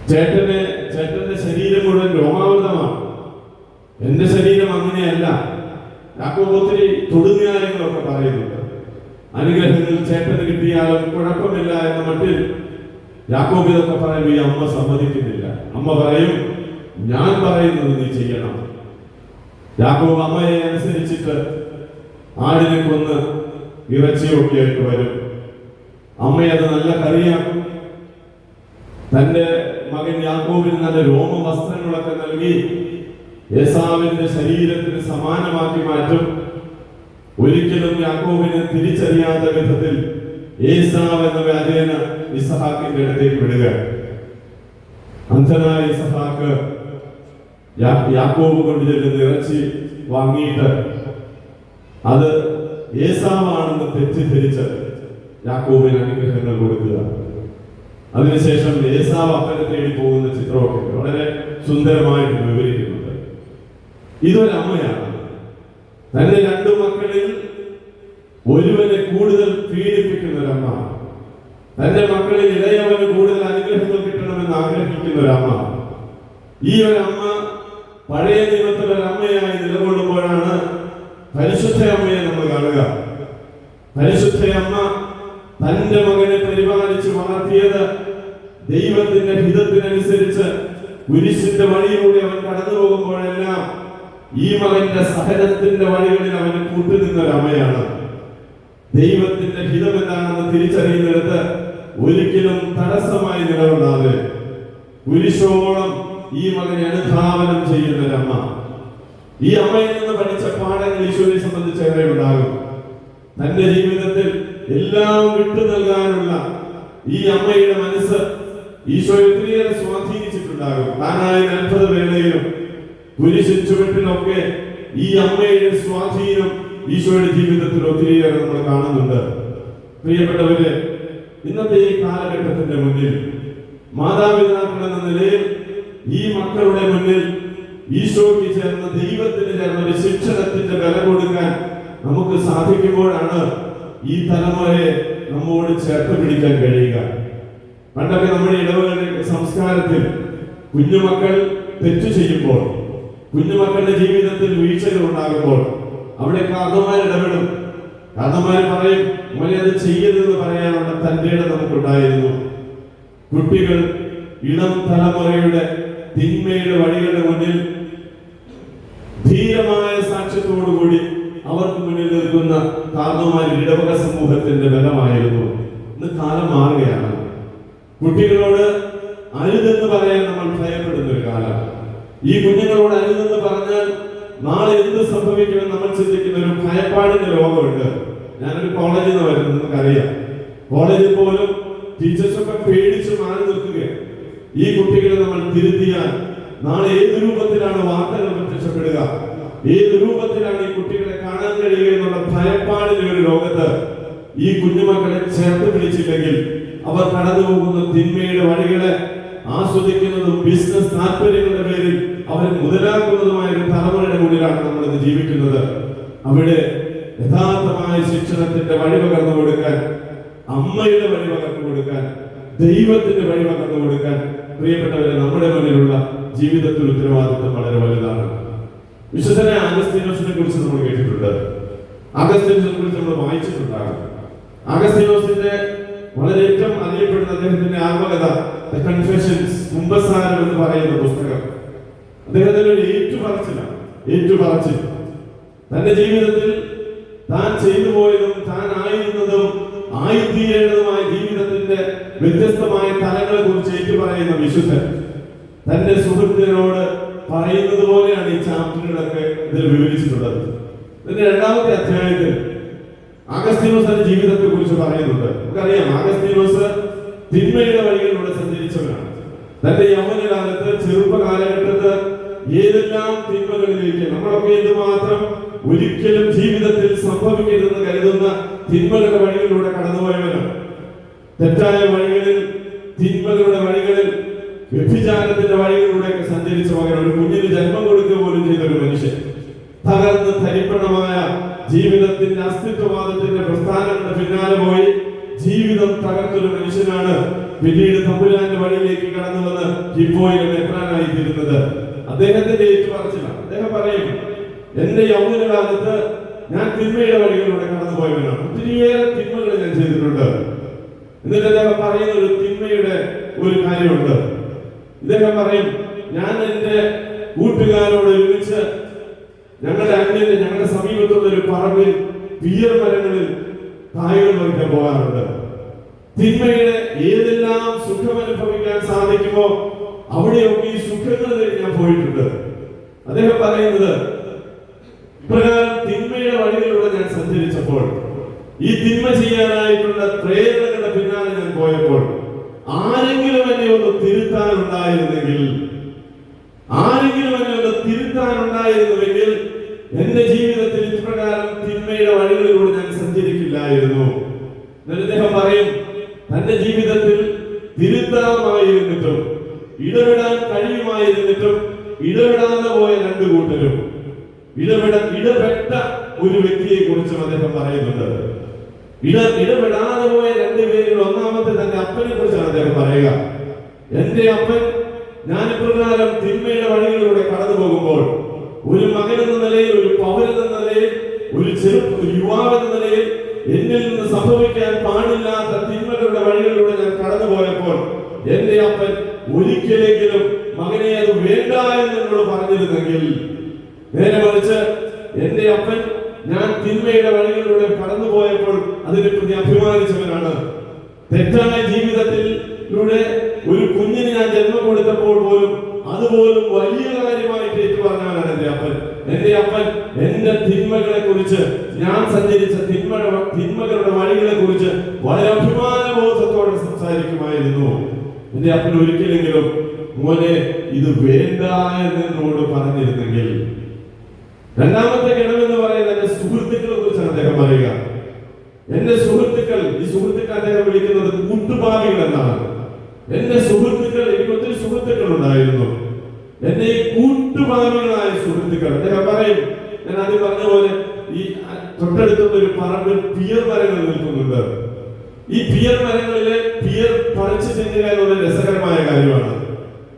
ചേട്ടന്റെ ശരീരം മുഴുവൻ രോമാവൃതമാണ്, എന്റെ ശരീരം അങ്ങനെയല്ല. യാക്കോബ് ഒത്തിരി തൊടുന്യായങ്ങളൊക്കെ പറയുന്നുണ്ട്. അനുഗ്രഹങ്ങൾ ചേട്ടന് കിട്ടിയാലും കുഴപ്പമില്ല എന്ന മട്ടിൽ യാക്കോബ് ഇതൊക്കെ പറയും. ഈ അമ്മ സമ്മതിക്കുന്നില്ല. അമ്മ പറയും, ഞാൻ പറയുന്നത് നീ ചെയ്യണം. യാക്കോബ് അമ്മയെ അനുസരിച്ചിട്ട് ആടിനെ കൊന്ന് ഇറച്ചിയൊക്കെ ആയിട്ട് വരും. അമ്മയത് നല്ല കറിയാക്കും. തന്റെ മകൻ യാക്കോബിന് നല്ല രോമ വസ്ത്രങ്ങളൊക്കെ നൽകി ഏസാവിന്റെ ശരീരത്തിന് സമാനമാക്കി മാറ്റും. ഒരിക്കലും യാക്കോബിനെ തിരിച്ചറിയാത്ത വിധത്തിൽ ഏസാവ് എന്ന വ്യാജേന ഇസഹാക്കിന്റെ അടുത്തേക്ക് വിടുക. അന്ധനായ ഇസഹാക്ക് യാക്കോബ് കൊണ്ട് ചെല്ലുന്ന ഇറച്ചി വാങ്ങിയിട്ട് അത് ഏസാവാണെന്ന് തെറ്റിദ്ധരിച്ച് യാക്കോബിന് അനുഗ്രഹങ്ങൾ കൊടുക്കുക. അതിനുശേഷം ഏസാവ് അപ്പനെ തേടി പോകുന്ന ചിത്രമൊക്കെ വളരെ സുന്ദരമായിട്ട് വിവരിക്കുന്നുണ്ട്. ഇതൊരമ്മയാണ്. തന്റെ രണ്ടു മക്കളിൽ ഒരുവനെ കൂടുതൽ പീഡിപ്പിക്കുന്ന ഒരമ്മ, തന്റെ മക്കളിൽ ഇളയവന് കൂടുതൽ അനുഗ്രഹങ്ങൾ കിട്ടണമെന്ന് ആഗ്രഹിക്കുന്ന ഒരമ്മ. ഈ ഒരമ്മ പഴയ നിയമത്തിൽ ഒരമ്മയായി നിലകൊള്ളുമ്പോഴാണ് പരിശുദ്ധ അമ്മയെ നമ്മൾ കാണുക. പരിശുദ്ധ അമ്മ തന്റെ മകനെ പരിപാലിച്ച് വളർത്തിയത് ദൈവത്തിന്റെ ഹിതത്തിനനുസരിച്ച് കുരിശിന്റെ വഴിയിലൂടെ അവൻ കടന്നു പോകുമ്പോഴെല്ലാം ഈ മകന്റെ സഹനത്തിന്റെ വഴികളിൽ അവന് കൂട്ടുനിന്ന ഒരമ്മയാണ്. ദൈവത്തിന്റെ ഹിതം എന്താണെന്ന് തിരിച്ചറിയുന്നിടത്ത് ഒരിക്കലും തടസ്സമായി നിലകൊള്ളാതെ കുരിശോളം ഈ മകനെ അനുധാവനം ചെയ്യുന്ന ഒരമ്മ. ഈ അമ്മയിൽ നിന്ന് പഠിച്ച പാഠങ്ങൾ ഈശോയെ സംബന്ധിച്ചേറെ ഉണ്ടാകും. തന്റെ ജീവിതത്തിൽ എല്ലാം വിട്ടു നൽകാനുള്ള ഈ അമ്മയുടെ മനസ്സ് ഈശോയെ ഒത്തിരിയേറെ സ്വാധീനിച്ചിട്ടുണ്ടാകും. താനായ അത്ഭുത വേളയിലും കുരിശിൻ ചുവട്ടിലൊക്കെ ഈ അമ്മയുടെ സ്വാധീനം ഈശോയുടെ ജീവിതത്തിൽ ഒത്തിരിയേറെ നമ്മൾ കാണുന്നുണ്ട്. പ്രിയപ്പെട്ടവര്, ഇന്നത്തെ ഈ കാലഘട്ടത്തിന്റെ മുന്നിൽ മാതാപിതാക്കൾ എന്ന നിലയിൽ ഈ മക്കളുടെ മുന്നിൽ ഈശോയ്ക്ക് ചേർന്ന ദൈവത്തിന് ചേർന്ന ഒരു ശിക്ഷണത്തിന്റെ വില കൊടുക്കാൻ നമുക്ക് സാധിക്കുമ്പോഴാണ് ഈ തലമുറയെ നമ്മോട് ചേർത്ത് പിടിക്കാൻ കഴിയുക. പണ്ടൊക്കെ നമ്മുടെ ഇടവകളുടെ സംസ്കാരത്തിൽ കുഞ്ഞുമക്കൾ തെറ്റു ചെയ്യുമ്പോൾ, കുഞ്ഞുമക്കളുടെ ജീവിതത്തിൽ വീഴ്ചകൾ ഉണ്ടാകുമ്പോൾ അവിടെ കാരണവന്മാർ ഇടപെടും. കാരണവന്മാർ പറയും, മോനെ അത് ചെയ്യരുതെന്ന് പറയാനുള്ള തന്റെ ഇടം നമുക്കുണ്ടായിരുന്നു. കുട്ടികൾ ഇളം തലമുറയുടെ തിന്മയുടെ വഴികളുടെ മുന്നിൽ ധീരമായ സാക്ഷ്യത്തോടുകൂടി അവർക്ക് മുന്നിൽ നിൽക്കുന്ന കാരണവന്മാർ ഇടവക സമൂഹത്തിന്റെ ബലമായിരുന്നു. ഇന്ന് കാലം മാറുകയാണ്. കുട്ടികളോട് അരുതെന്ന് പറയാൻ നമ്മൾ ഭയപ്പെടുന്ന ഒരു കാലം. ഈ കുഞ്ഞുങ്ങളോട് അരുതെന്ന് പറഞ്ഞാൽ നാളെ എന്ത് സംഭവിക്കുമെന്ന് നമ്മൾ ചിന്തിക്കുന്ന ഒരു ഭയപ്പാടിന്റെ ലോകമുണ്ട്. ഞാനൊരു കോളേജിൽ നിന്ന് വരുന്നത് നിങ്ങൾക്കറിയാം. കോളേജിൽ പോലും ടീച്ചേഴ്സൊക്കെ പേടിച്ച് മാറി നിൽക്കുകയാണ്. ഈ കുട്ടികളെ നമ്മൾ തിരുത്തിയാൽ നാളെ ഏത് രൂപത്തിലാണ് വാർത്തകൾ പ്രത്യക്ഷപ്പെടുക, ഏത് രൂപത്തിലാണ് ഈ കുട്ടികളെ കാണാൻ കഴിയുക എന്നുള്ള ഭയപ്പാടിന്റെ ഒരു ലോകത്ത് ഈ കുഞ്ഞുമക്കളെ ചേർത്ത് പിടിച്ചില്ലെങ്കിൽ അവർ കടന്നു പോകുന്ന തിന്മയുടെ വഴികളെ ആസ്വദിക്കുന്നതും ബിസിനസ് താല്പര്യങ്ങളുടെ പേരിൽ അവർ മുതലാക്കുന്നതുമായ ഒരു തലമുറയുടെ മുന്നിലാണ് നമ്മൾ ഇന്ന് ജീവിക്കുന്നത്. അവിടെ യഥാർത്ഥമായ ശിക്ഷണത്തിന്റെ വഴി പകർന്നു കൊടുക്കാൻ, അമ്മയുടെ വഴി പകർന്നു കൊടുക്കാൻ, ദൈവത്തിന്റെ വഴി പകർന്നു കൊടുക്കാൻ പ്രിയപ്പെട്ടവരെ നമ്മുടെ മുന്നിലുള്ള ജീവിതത്തിൽ ഉത്തരവാദിത്വം വളരെ വലുതാണ്. വിശുദ്ധനായ അഗസ്തീനോസിനെ കുറിച്ച് നമ്മൾ കേട്ടിട്ടുണ്ട്, അഗസ്തീനോസിനെ കുറിച്ച് നമ്മൾ വായിച്ചിട്ടുണ്ടാകും. അഗസ്തീനോസിന്റെ വളരെ ഏറ്റവും അറിയപ്പെടുന്ന അദ്ദേഹത്തിന്റെ ആത്മകഥ ദ കൺഫെഷൻസ്, കുമ്പസാരം എന്ന് പറയുന്ന പുസ്തകം അദ്ദേഹത്തിന്റെ ഒരു ഏറ്റുപറച്ചിൽ തന്റെ ജീവിതത്തിൽ താൻ ചെയ്തു പോയതും താൻ ആയിരുന്നതും ആയിത്തീരേണ്ടതുമായ ജീവിതത്തിന്റെ വ്യത്യസ്തമായ തലങ്ങളെ കുറിച്ച് ഏറ്റുപറയുന്ന വിശുദ്ധൻ തന്റെ സുഹൃത്തിനോട് പറയുന്നത് പോലെയാണ് ഈ ചാപ്റ്ററുകളൊക്കെ ഇതിൽ വിവരിച്ചിട്ടുള്ളത്. ഇതിന്റെ 2ാമത്തെ അധ്യായത്തിൽ അഗസ്തീനോസ് തന്റെ ജീവിതത്തെ കുറിച്ച് പറയുന്നുണ്ട്. നമുക്കറിയാം, അഗസ്തീനോസ് തിന്മയുടെ വഴികളിലൂടെ സഞ്ചരിച്ചവനാണ്. തന്റെ യൗവനകാലത്ത്, ചെറുപ്പകാലഘട്ടത്ത് ഏതെല്ലാം തിന്മകളിലേക്ക്, നമ്മളൊക്കെ എന്തുമാത്രം ഒരിക്കലും ജീവിതത്തിൽ സംഭവിക്കരുതെന്ന് കരുതുന്ന തിന്മകളുടെ വഴികളിലൂടെ കടന്നുപോയവനാണ്. തെറ്റായ വഴികളിൽ, തിന്മകളുടെ വഴികളിൽ, വ്യഭിചാരത്തിന്റെ വഴികളിലൂടെയൊക്കെ സഞ്ചരിച്ച മകൻ, ഒരു കുഞ്ഞിന് ജന്മം കൊടുക്കുക പോലും ചെയ്ത ഒരു മനുഷ്യൻ, തകർന്ന് തരിപ്പണമായ ജീവിതത്തിന്റെ അസ്തിത്വവാദത്തിന്റെ പ്രസ്ഥാനങ്ങളുടെ പിന്നാലെ പോയി ജീവിതം തകർത്തൊരു മനുഷ്യനാണ് പിന്നീട് തമ്പുരാന്റെ വഴിയിലേക്ക് കടന്നു വന്ന് ഹിപ്പോയിലെ മെത്രാനായി തീരുന്നത്. അദ്ദേഹത്തിന്റെ ഏറ്റുപറച്ചിലാണ്. അദ്ദേഹം പറയും, എന്റെ യൗവനകാലത്ത് ഞാൻ തിന്മയുടെ വഴികളിലൂടെ കടന്നുപോയവനാണ്, ഒത്തിരിയേറെ തിന്മകൾ ഞാൻ ചെയ്തിട്ടുണ്ട്. എന്നിട്ട് അദ്ദേഹം പറയുന്ന ഒരു തിന്മയുടെ ഒരു കാര്യമുണ്ട്. ഇദ്ദേഹം പറയും, ഞാൻ എന്റെ കൂട്ടുകാരോട് ഒരുമിച്ച് ഞങ്ങളുടെ സമീപത്തുള്ള ഒരു പറമ്പിൽ പിയർ മരങ്ങളിൽ കായകൾ പറിക്കാൻ പോകാറുണ്ട്. തിന്മയുടെ ഏതെല്ലാം സുഖം അനുഭവിക്കാൻ സാധിക്കുമോ അവിടെയൊക്കെ ഈ സുഖങ്ങൾ തേടി ഞാൻ പോയിട്ടുണ്ട്. അദ്ദേഹം പറയുന്നത്, ഇപ്രകാരം തിന്മയുടെ വഴികളിലൂടെ ഞാൻ സഞ്ചരിച്ചപ്പോൾ, ഈ തിന്മ ചെയ്യാനായിട്ടുള്ള പ്രേരണകളുടെ പിന്നാലെ ഞാൻ പോയപ്പോൾ, ആരെങ്കിലും എന്നെ ഒന്ന് തിരുത്താനുണ്ടായിരുന്നെങ്കിൽ എന്റെ ജീവിതത്തിൽ ഇപ്രകാരം തിന്മയുടെ വഴികളിലൂടെ ഞാൻ സഞ്ചരിക്കില്ലായിരുന്നു. അദ്ദേഹം പറയും, തന്റെ ജീവിതത്തിൽ തിരുത്താമായിരുന്നിട്ടും ഇടപെടാൻ കഴിയുമായിരുന്നിട്ടും ഇടപെടാതെ പോയ 2 കൂട്ടരും, ഇടപെട്ട ഒരു വ്യക്തിയെ കുറിച്ചും അദ്ദേഹം പറയുന്നുണ്ട്. ഇടപെടാതെ പോയ 2 പേരിൽ ഒന്നാമത്തെ തന്റെ അപ്പനെ കുറിച്ചാണ് അദ്ദേഹം പറയുക. എന്റെ അപ്പൻ ഞാൻ ഇപ്രകാരം തിന്മയുടെ വഴികളിലൂടെ കടന്നു പോകുമ്പോൾ, ഒരു മകൻ എന്ന നിലയിൽ, ഒരു പൗരൻ എന്ന നിലയിൽ, ഒരു യുവാവ് എന്ന നിലയിൽ എന്നിൽ നിന്ന് സംഭവിക്കാൻ പാടില്ലാത്ത തിന്മകളുടെ വഴികളിലൂടെ ഞാൻ കടന്നു പോയപ്പോൾ എന്റെ അപ്പൻ ഒരിക്കലെങ്കിലും മകനെ അത് വേണ്ട എന്നോട് പറഞ്ഞിരുന്നെങ്കിൽ, നേരെ മറിച്ച് എന്റെ അപ്പൻ ഞാൻ തിന്മയുടെ വഴികളിലൂടെ കടന്നു പോയപ്പോൾ അതിനെ പ്രതി അഭിമാനിച്ചവനാണ്. തെറ്റായ ജീവിതത്തിലൂടെ ഒരു കുഞ്ഞിന് ഞാൻ ജന്മം കൊടുത്തപ്പോൾ പോലും അതുപോലും വലിയ കാര്യമായിട്ട് ഏറ്റുപറഞ്ഞവനാണ് എന്റെ അപ്പൻ. എന്റെ അപ്പൻ എന്റെ തിന്മകളെ കുറിച്ച്, ഞാൻ സഞ്ചരിച്ച തിന്മകളുടെ വഴികളെ കുറിച്ച് വളരെ അഭിമാനബോധത്തോടെ സംസാരിക്കുമായിരുന്നു. എന്റെ അപ്പൻ ഒരിക്കലെങ്കിലും മോനെ ഇത് വേണ്ട എന്നോട് പറഞ്ഞിരുന്നെങ്കിൽ. 2ാമത്തെ ഗണമെന്ന് പറയുന്നത് എന്റെ സുഹൃത്തുക്കളെ കുറിച്ചാണ് അദ്ദേഹം പറയുക. എന്റെ സുഹൃത്തുക്കൾ, ഈ സുഹൃത്തുക്കൾ അദ്ദേഹം വിളിക്കുന്നത് കൂട്ടുപാപികൾ എന്നാണ്. എന്റെ സുഹൃത്തുക്കൾ, എനിക്ക് ഒത്തിരി സുഹൃത്തുക്കൾ ഉണ്ടായിരുന്നു. എന്റെ ഈ കൂട്ടുപാപികളായ സുഹൃത്തുക്കൾ, അദ്ദേഹം പറയും, ഞാൻ ആദ്യം പറഞ്ഞ പോലെ ഈ തൊട്ടടുത്തുള്ള ഒരു പറമ്പിൽ പിയർ മരങ്ങൾ നിൽക്കുന്നുണ്ട്. ഈ പിയർ മരങ്ങളിലെ പിയർ പറിച്ചു തിന്നുക എന്നുള്ള രസകരമായ കാര്യമാണ്.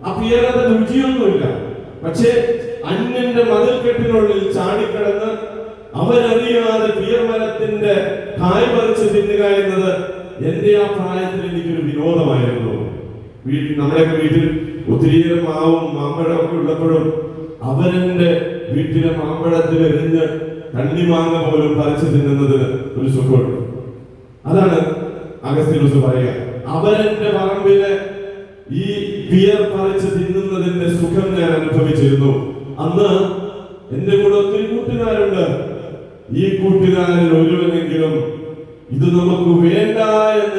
ആ പിയറിന് രുചിയൊന്നുമില്ല. പക്ഷേ അന്യന്റെ മതിൽക്കെട്ടിനുള്ളിൽ ചാടിക്കിടന്ന് അവരറിയാതെ പിയർ മരത്തിന്റെ കായ് പറിച്ചു തിന്നുക എന്നത് എന്റെ ആ പ്രായത്തിൽ എനിക്കൊരു വിനോദമായിരുന്നു. നമ്മുടെയൊക്കെ വീട്ടിൽ ഒത്തിരിയേറെ മാവും മാമ്പഴം ഒക്കെ ഉള്ളപ്പോഴും അവരെന്റെ വീട്ടിലെ മാമ്പഴത്തിൽ എറിഞ്ഞ് കണ്ണിമാങ്ങ പോലും പറിച്ചു തിന്നുന്നതിന് ഒരു സുഖമുണ്ട്. അതാണ് അഗസ്തീനോസ് പറയുക. അവരെന്റെ പറമ്പിലെ ഈ പിയർ പറിച്ച് തിന്നുന്നതിന്റെ സുഖം ഞാൻ അനുഭവിച്ചിരുന്നു. അന്ന് എന്റെ കൂടെ ഒത്തിരി കൂട്ടുകാരുണ്ട്. ഈ കൂട്ടുകാരിൽ ഒരുവനെങ്കിലും ഇത് നമുക്ക് വേണ്ട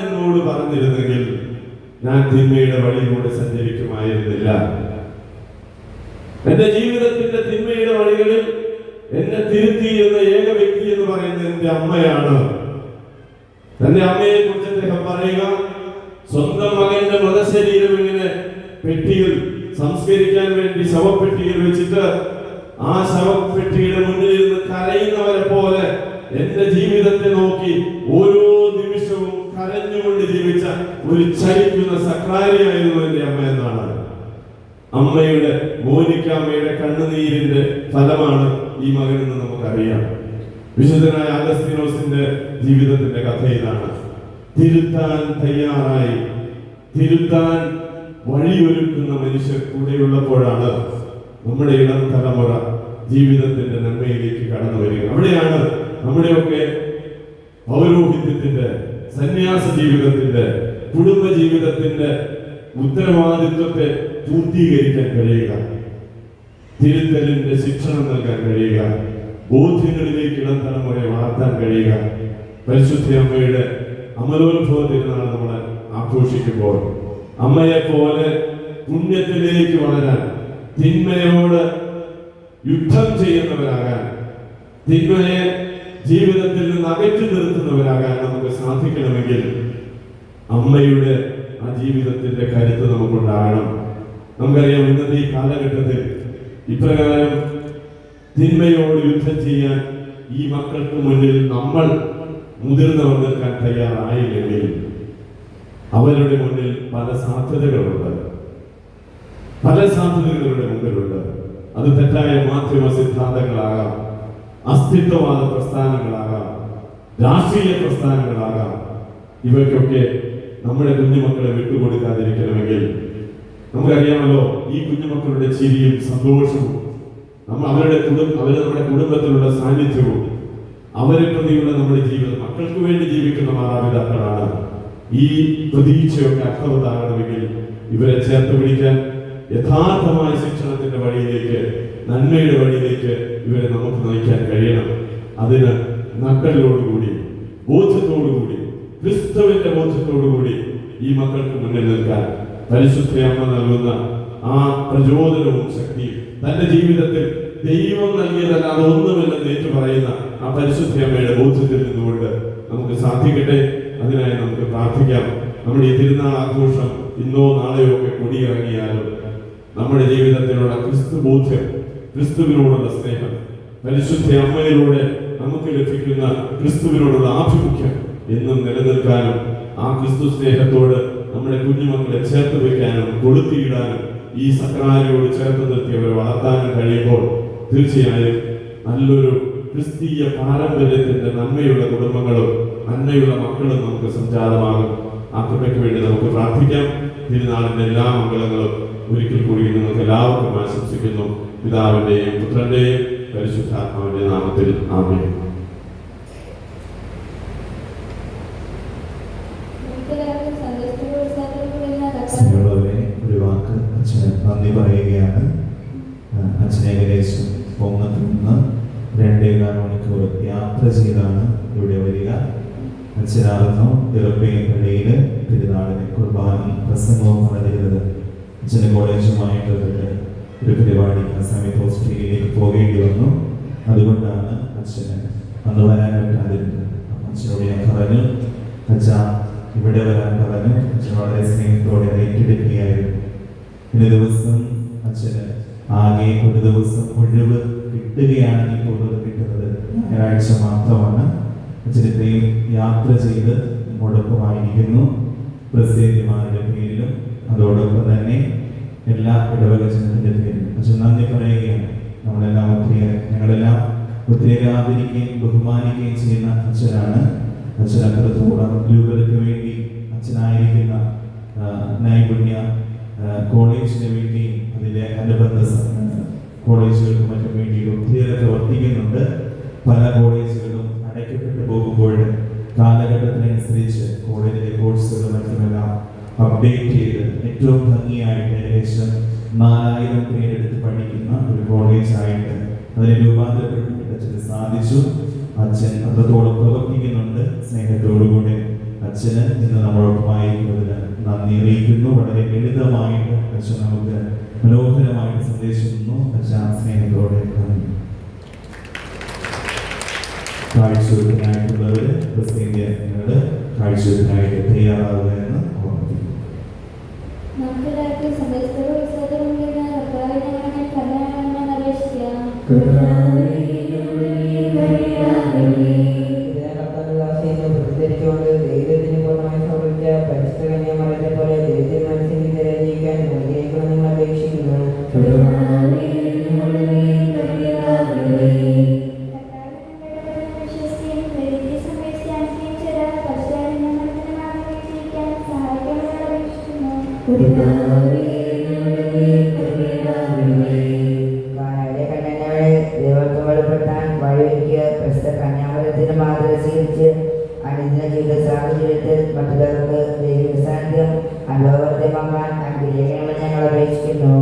എന്നോട് പറഞ്ഞിരുന്നെങ്കിൽ ഞാൻ തിന്മയുടെ വഴിയിലൂടെ സഞ്ചരിക്കുമായിരുന്നില്ല. എന്റെ ജീവിതത്തിന്റെ തിന്മയുടെ വഴികളിൽ എന്നെ തിരുത്തിയിരുന്ന ഏക വ്യക്തി എന്ന് പറയുന്നത് എന്റെ അമ്മയാണ്. തന്റെ അമ്മയെ കുറിച്ച് അദ്ദേഹം പറയുക, സ്വന്തം മകന്റെ മൃതശരീരം ഇങ്ങനെ പെട്ടിയിൽ സംസ്കരിക്കാൻ വേണ്ടി ശവപ്പെട്ടിയിൽ വെച്ചിട്ട് ആ ശവപ്പെട്ടിയുടെ മുന്നിൽ ഇരുന്ന് കരയുന്നവരെ പോലെ എന്റെ ജീവിതത്തെ നോക്കി ഓരോ നിമിഷവും കരഞ്ഞുകൊണ്ട് ജീവിച്ച ഒരു ചലിക്കുന്ന സക്രാരിയായിരുന്നു എന്റെ അമ്മ എന്നാണ്. അമ്മയുടെ മോനിക്കാമ്മയുടെ കണ്ണുനീരിന്റെ ഫലമാണ് ഈ മകനെന്ന് നമുക്കറിയാം. വിശുദ്ധനായ അഗസ്തീനോസിന്റെ ജീവിതത്തിന്റെ കഥ ഇതാണ്. തിരുത്താൻ തയ്യാറായി തിരുത്താൻ വഴിയൊരുക്കുന്ന മനുഷ്യർ കൂടെയുള്ളപ്പോഴാണ് നമ്മുടെ ഇളം തലമുറ ജീവിതത്തിന്റെ നന്മയിലേക്ക് കടന്നു വരിക. അവിടെയാണ് നമ്മുടെയൊക്കെ പൗരോഹിത്യത്തിന്റെ, സന്യാസ ജീവിതത്തിന്റെ, കുടുംബ ജീവിതത്തിന്റെ ഉത്തരവാദിത്വത്തെ പൂർത്തീകരിക്കാൻ കഴിയുക, തിരുത്തലിന്റെ ശിക്ഷണം നൽകാൻ കഴിയുക, ബോധ്യങ്ങളിലേക്ക് ഇളം തലമുറയെ വളർത്താൻ കഴിയുക. പരിശുദ്ധ അമ്മയുടെ അമലോത്ഭവ തിരുനാൾ നമ്മൾ ആഘോഷിക്കുമ്പോൾ അമ്മയെ പോലെ പുണ്യത്തിലേക്ക് വളരാൻ, തിന്മയോട് യുദ്ധം ചെയ്യുന്നവരാകാൻ, തിന്മയെ ജീവിതത്തിൽ നിന്ന് അകറ്റി നിർത്തുന്നവരാകാൻ നമുക്ക് സാധിക്കണമെങ്കിൽ അമ്മയുടെ ആ ജീവിതത്തിന്റെ കരുത്ത് നമുക്കുണ്ടാകണം. നമുക്കറിയാം, ഇന്നത്തെ ഈ കാലഘട്ടത്തിൽ ഇപ്രകാരം തിന്മയോട് യുദ്ധം ചെയ്യാൻ ഈ മക്കൾക്ക് മുന്നിൽ നമ്മൾ മുതിർന്നവർ നിൽക്കാൻ തയ്യാറായില്ലെങ്കിൽ അവരുടെ മുന്നിൽ പല സാധ്യതകളുണ്ട്, പല സാധ്യതകളുടെ മുമ്പിലുണ്ട്. അത് തെറ്റായ മാധ്യമ സിദ്ധാന്തങ്ങളാകാം, അസ്തിത്വവാദ പ്രസ്ഥാനങ്ങളാകാം, രാഷ്ട്രീയ പ്രസ്ഥാനങ്ങളാകാം. ഇവയ്ക്കൊക്കെ നമ്മുടെ കുഞ്ഞുമക്കളെ വിട്ടുകൊടുക്കാതിരിക്കണമെങ്കിൽ നമുക്കറിയാമല്ലോ, ഈ കുഞ്ഞുമക്കളുടെ ചിരിയും സന്തോഷവും അവരുടെ നമ്മുടെ കുടുംബത്തിലുള്ള സാന്നിധ്യവും അവരെ പ്രതിയുള്ള നമ്മുടെ ജീവിതം, മക്കൾക്ക് വേണ്ടി ജീവിക്കുന്ന മാതാപിതാക്കളാണ്. ഈ പ്രതീക്ഷയൊക്കെ അർത്ഥവത്താകണമെങ്കിൽ ഇവരെ ചേർത്ത് പിടിക്കാൻ, യഥാർത്ഥമായ ശിക്ഷണത്തിന്റെ വഴിയിലേക്ക്, നന്മയുടെ വഴിയിലേക്ക് ഇവരെ നമുക്ക് നയിക്കാൻ കഴിയണം. അതിന് നട്ടലോടുകൂടി, ബോധ്യത്തോടുകൂടി, ക്രിസ്തുവിന്റെ ബോധ്യത്തോടുകൂടി ഈ മക്കൾക്ക് മുന്നിൽ നിൽക്കാൻ പരിശുദ്ധ അമ്മ നൽകുന്ന ആ പ്രചോദനവും ശക്തിയും, തന്റെ ജീവിതത്തിൽ ദൈവം നൽകിയതല്ലാതെ ഒന്നുമില്ലെന്ന് ഏറ്റു പറയുന്ന ആ പരിശുദ്ധ അമ്മയുടെ ബോധ്യത്തിൽ നിന്നുകൊണ്ട് നമുക്ക് സാധിക്കട്ടെ. അതിനായി നമുക്ക് പ്രാർത്ഥിക്കാം. നമ്മുടെ ഈ തിരുനാൾ ആഘോഷം ഇന്നോ നാളെയോ ഒക്കെ കൊടിയിറങ്ങിയാലും നമ്മുടെ ജീവിതത്തിലുള്ള ക്രിസ്തു ബോധ്യം, ക്രിസ്തുവിനോടുള്ള സ്നേഹം, പരിശുദ്ധ അമ്മയിലൂടെ നമുക്ക് ലഭിക്കുന്ന ക്രിസ്തുവിനോടുള്ള ആഭിമുഖ്യം എന്നും നിലനിൽക്കാനും ആ ക്രിസ്തു സ്നേഹത്തോട് നമ്മുടെ കുഞ്ഞുമക്കളെ ചേർത്ത് വെക്കാനും കൊളുത്തിയിടാനും ഈ സക്രാരിയോട് ചേർത്ത് നിർത്തിയവരെ വളർത്താനും കഴിയുമ്പോൾ തീർച്ചയായും നല്ലൊരു ക്രിസ്തീയ പാരമ്പര്യത്തിന്റെ നന്മയുള്ള കുടുംബങ്ങളും നന്മയുള്ള മക്കളും നമുക്ക് സംജാതമാകും. ആ കൃപയ്ക്ക് വേണ്ടി നമുക്ക് പ്രാർത്ഥിക്കാം. തിരുനാളിന്റെ എല്ലാ മംഗളങ്ങളും ഒരിക്കൽ കൂടി നിങ്ങൾക്ക് എല്ലാവർക്കും ആശംസിക്കുന്നു. പിതാവിന്റെയും പുത്രന്റെയും പരിശുദ്ധാത്മാവിന്റെ നാമത്തിൽ ആമേൻ. ഒരു വാക്ക് അച്ഛന് നന്ദി പറയുകയാണ്. അച്ഛനെ ഏകദേശം പൊങ്ങത്തിൽ നിന്ന് 2.25 മണിക്കൂർ യാത്ര ചെയ്താണ് ഇവിടെ വരിക. അച്ഛനാകുന്നു യൂറോപ്യൻ പള്ളിയിൽ തിരുനാളിന് കുർബാന പ്രസംഗവും നടന്നിരുന്നത്. അച്ഛന് കോളേജുമായിട്ട് ഒരു പരിപാടി ആ സമയത്ത് ഓസ്ട്രേലിയയിലേക്ക് പോകേണ്ടി വന്നു. അതുകൊണ്ടാണ് അച്ഛന് അന്ന് വരാൻ പറ്റാതിരുന്നത്. അച്ഛനോട് ഞാൻ പറഞ്ഞു, അച്ഛ ഇവിടെ വരാൻ പറഞ്ഞു. അച്ഛൻ വളരെ സ്നേഹത്തോടെ ഏറ്റെടുക്കുകയായിരുന്നു. ഇന്ന ദിവസം അച്ഛന് ആകെ ഒരു ദിവസം ഒഴിവ് കിട്ടുകയാണെങ്കിൽ കൂടുതൽ കിട്ടുന്നത് ഞായറാഴ്ച മാത്രമാണ്. അച്ഛൻ ഇത്രയും യാത്ര ചെയ്ത് മുടക്കമായിരിക്കുന്നു. പ്രസിദ്ധന്മാരുടെ പേരിലും അതോടൊപ്പം തന്നെ എല്ലാ ഇടവക ജനത്തിന്റെ പേരിലും അച്ഛൻ നന്ദി പറയുകയാണ്. ഞങ്ങളെല്ലാം ഒത്തിരി ആദരിക്കുകയും ബഹുമാനിക്കുകയും ചെയ്യുന്ന അച്ഛനാണ്. അച്ഛൻ അത്രത്തോളം രൂപതയ്ക്ക് വേണ്ടി അച്ഛനായിരിക്കുന്ന നൈപുണ്യ കോളേജിന് വേണ്ടിയും അതിന്റെ അനുബന്ധ കോളേജുകൾക്കും മറ്റും വേണ്ടി ഒത്തിരിയേറെ പ്രവർത്തിക്കുന്നുണ്ട്. പല കോളേജുകളും അടയ്ക്കപ്പെട്ടു പോകുമ്പോൾ കാലഘട്ടത്തിനനുസരിച്ച് കോളേജിലെ കോഴ്സുകളും മറ്റുമെല്ലാം അപ്ഡേറ്റ് ചെയ്ത് ഏറ്റവും ഭംഗിയായിട്ട് ഏകദേശം 4000 പേരെടുത്ത് പഠിക്കുന്ന ഒരു കോളേജായിട്ട് അതിനെ രൂപാന്തരപ്പെടുത്താൻ സാധിച്ചു. അച്ഛൻ അത്രത്തോളം പ്രവർത്തിക്കുന്നുണ്ട്. സ്നേഹത്തോടുകൂടി അച്ഛന് ഇന്ന് നമ്മളൊപ്പമായിരിക്കുന്നതിന് നന്ദി അറിയിക്കുന്നു. വളരെ ലളിതമായിട്ട് അച്ഛൻ നമുക്ക് മനോഹരമായിട്ട് സന്ദേശം തന്നു. അച്ഛൻ സ്നേഹത്തോടെ നന്ദി. കാഴ്ചവെപ്പിനായിട്ടുള്ളവര് പ്രസിദ്ധീകരണങ്ങള് കാഴ്ചവെപ്പിനായിട്ട് തയ്യാറാവുക എന്ന് ഓർമ്മിപ്പിക്കുന്നു. നമുക്കെല്ലാവർക്കും സന്ദേശത്തോട് വിശ്വാസമുണ്ടെന്ന് അപേക്ഷിക്കാം. പ്രതികരിച്ചുകൊണ്ട് ദൈവത്തിന് പൂർണ്ണമായി സമർപ്പിച്ച പരിശുദ്ധ കന്യാമറിയത്തെ പോലെ ദൈവത്തെ മനസ്സിൽ ജീവിക്കാൻ അനുഗ്രഹിക്കണം നിങ്ങൾ അപേക്ഷിക്കുന്നു. ദൈവത്തെ വെളിപ്പെടുത്താൻ വഴിയൊരുക്കിയ പരിശുദ്ധ കന്യാമറിയത്തിന്റെ മാതൃക സ്വീകരിച്ച് അനുദിന ജീവിത സാഹചര്യത്തിൽ മറ്റുള്ളവർക്ക് ദൈവിക സാന്നിധ്യം അനുഭവവർദ്ധമാക്കാൻ അനുഗ്രഹിക്കണമെന്ന് ഞങ്ങൾ അപേക്ഷിക്കുന്നു.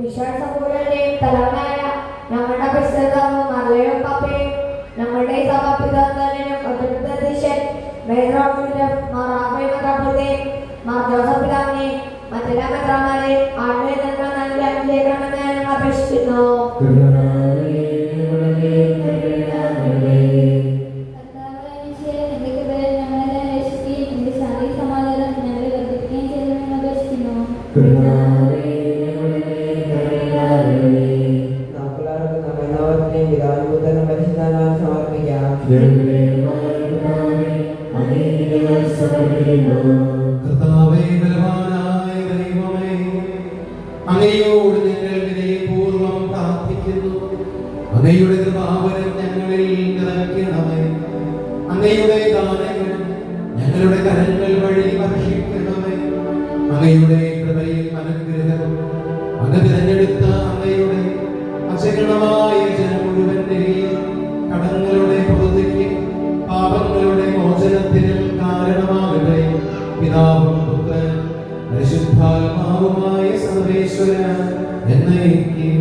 വിശ്വാസപൂർണ്ണയും തലവനായ ഞങ്ങളുടെ പരിശുദ്ധവും മറിയവും പപ്പയും ഞങ്ങളുടെ സഭാപിതാവിനും അധ്യക്ഷൻ ജോസഫ് പിതാവിനെയും മറ്റെല്ലാ മെത്രാന്മാരെയും ആത്മീയ നന്മ നൽകി അനുഗ്രഹിക്കണമെന്ന് ഞങ്ങൾ അപേക്ഷിക്കുന്നു. കർത്താവേ, ബലവാനായ ദൈവമേ, അങ്ങയോട് ഞങ്ങൾ വിനയപൂർവ്വം പ്രാർത്ഥിക്കുന്നു. അങ്ങയുടെ കൃപാവരം ഞങ്ങളിൽ നിറയ്ക്കണമേ. അങ്ങയുടെ ദാനങ്ങൾ ഞങ്ങളുടെ കരങ്ങൾ വഴി വർഷിക്കണമേ. അങ്ങയുടെ കൃപയും അനുഗ്രഹവും അങ്ങ് തിരഞ്ഞെടുത്ത അങ്ങയുടെ അശരണമായ ജനം മുഴുവന്റെയും കടങ്ങളുടെ പൊറുതിക്ക് പാപങ്ങളുടെ മോചനത്തിനും കാരണമാകട്ടെ. പിതാവും പുത്രനും പരിശുദ്ധാത്മാവുമായ സർവേശ്വരൻ എന്നേക്കും.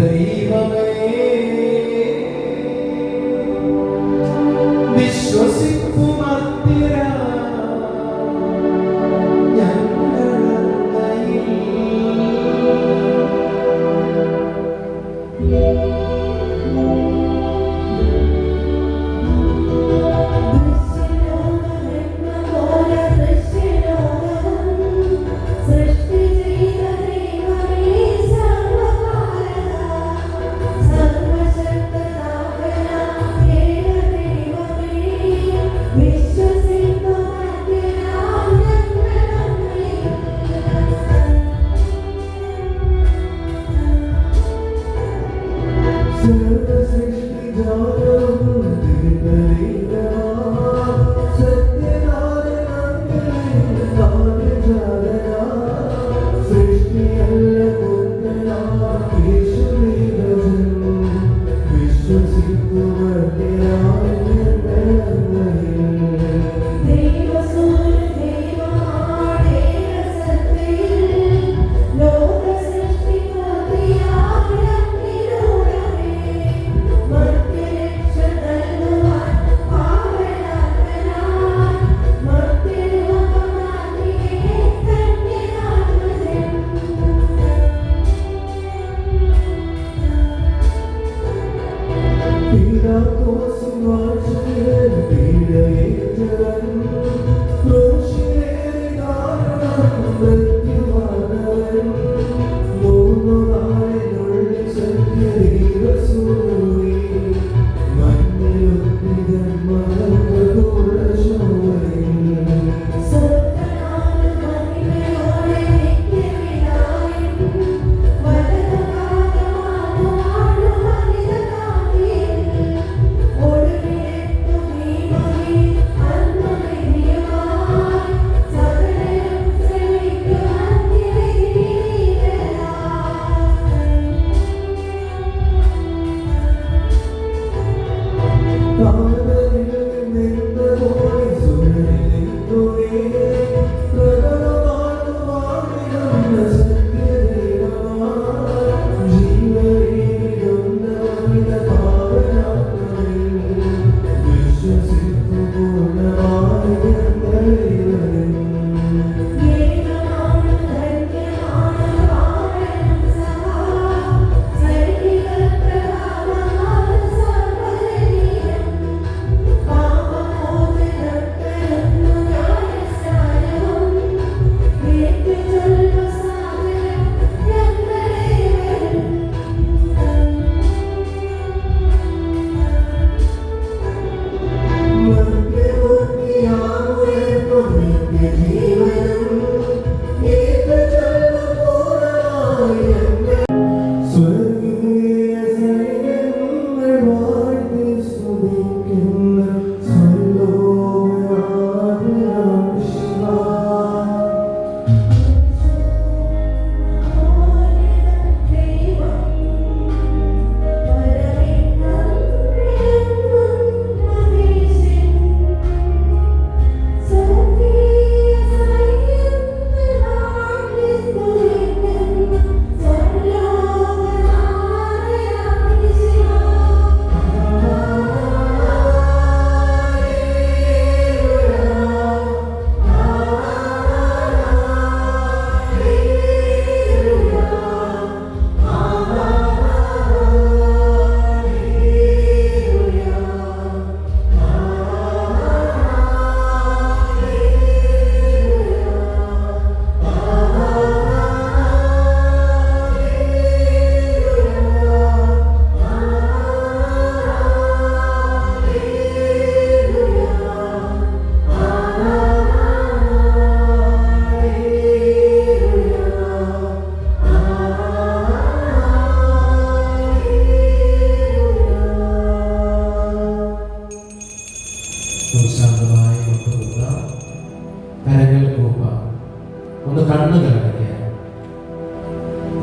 ദൈവമേ, വിശ്വസിക്കുമർത്തിരാ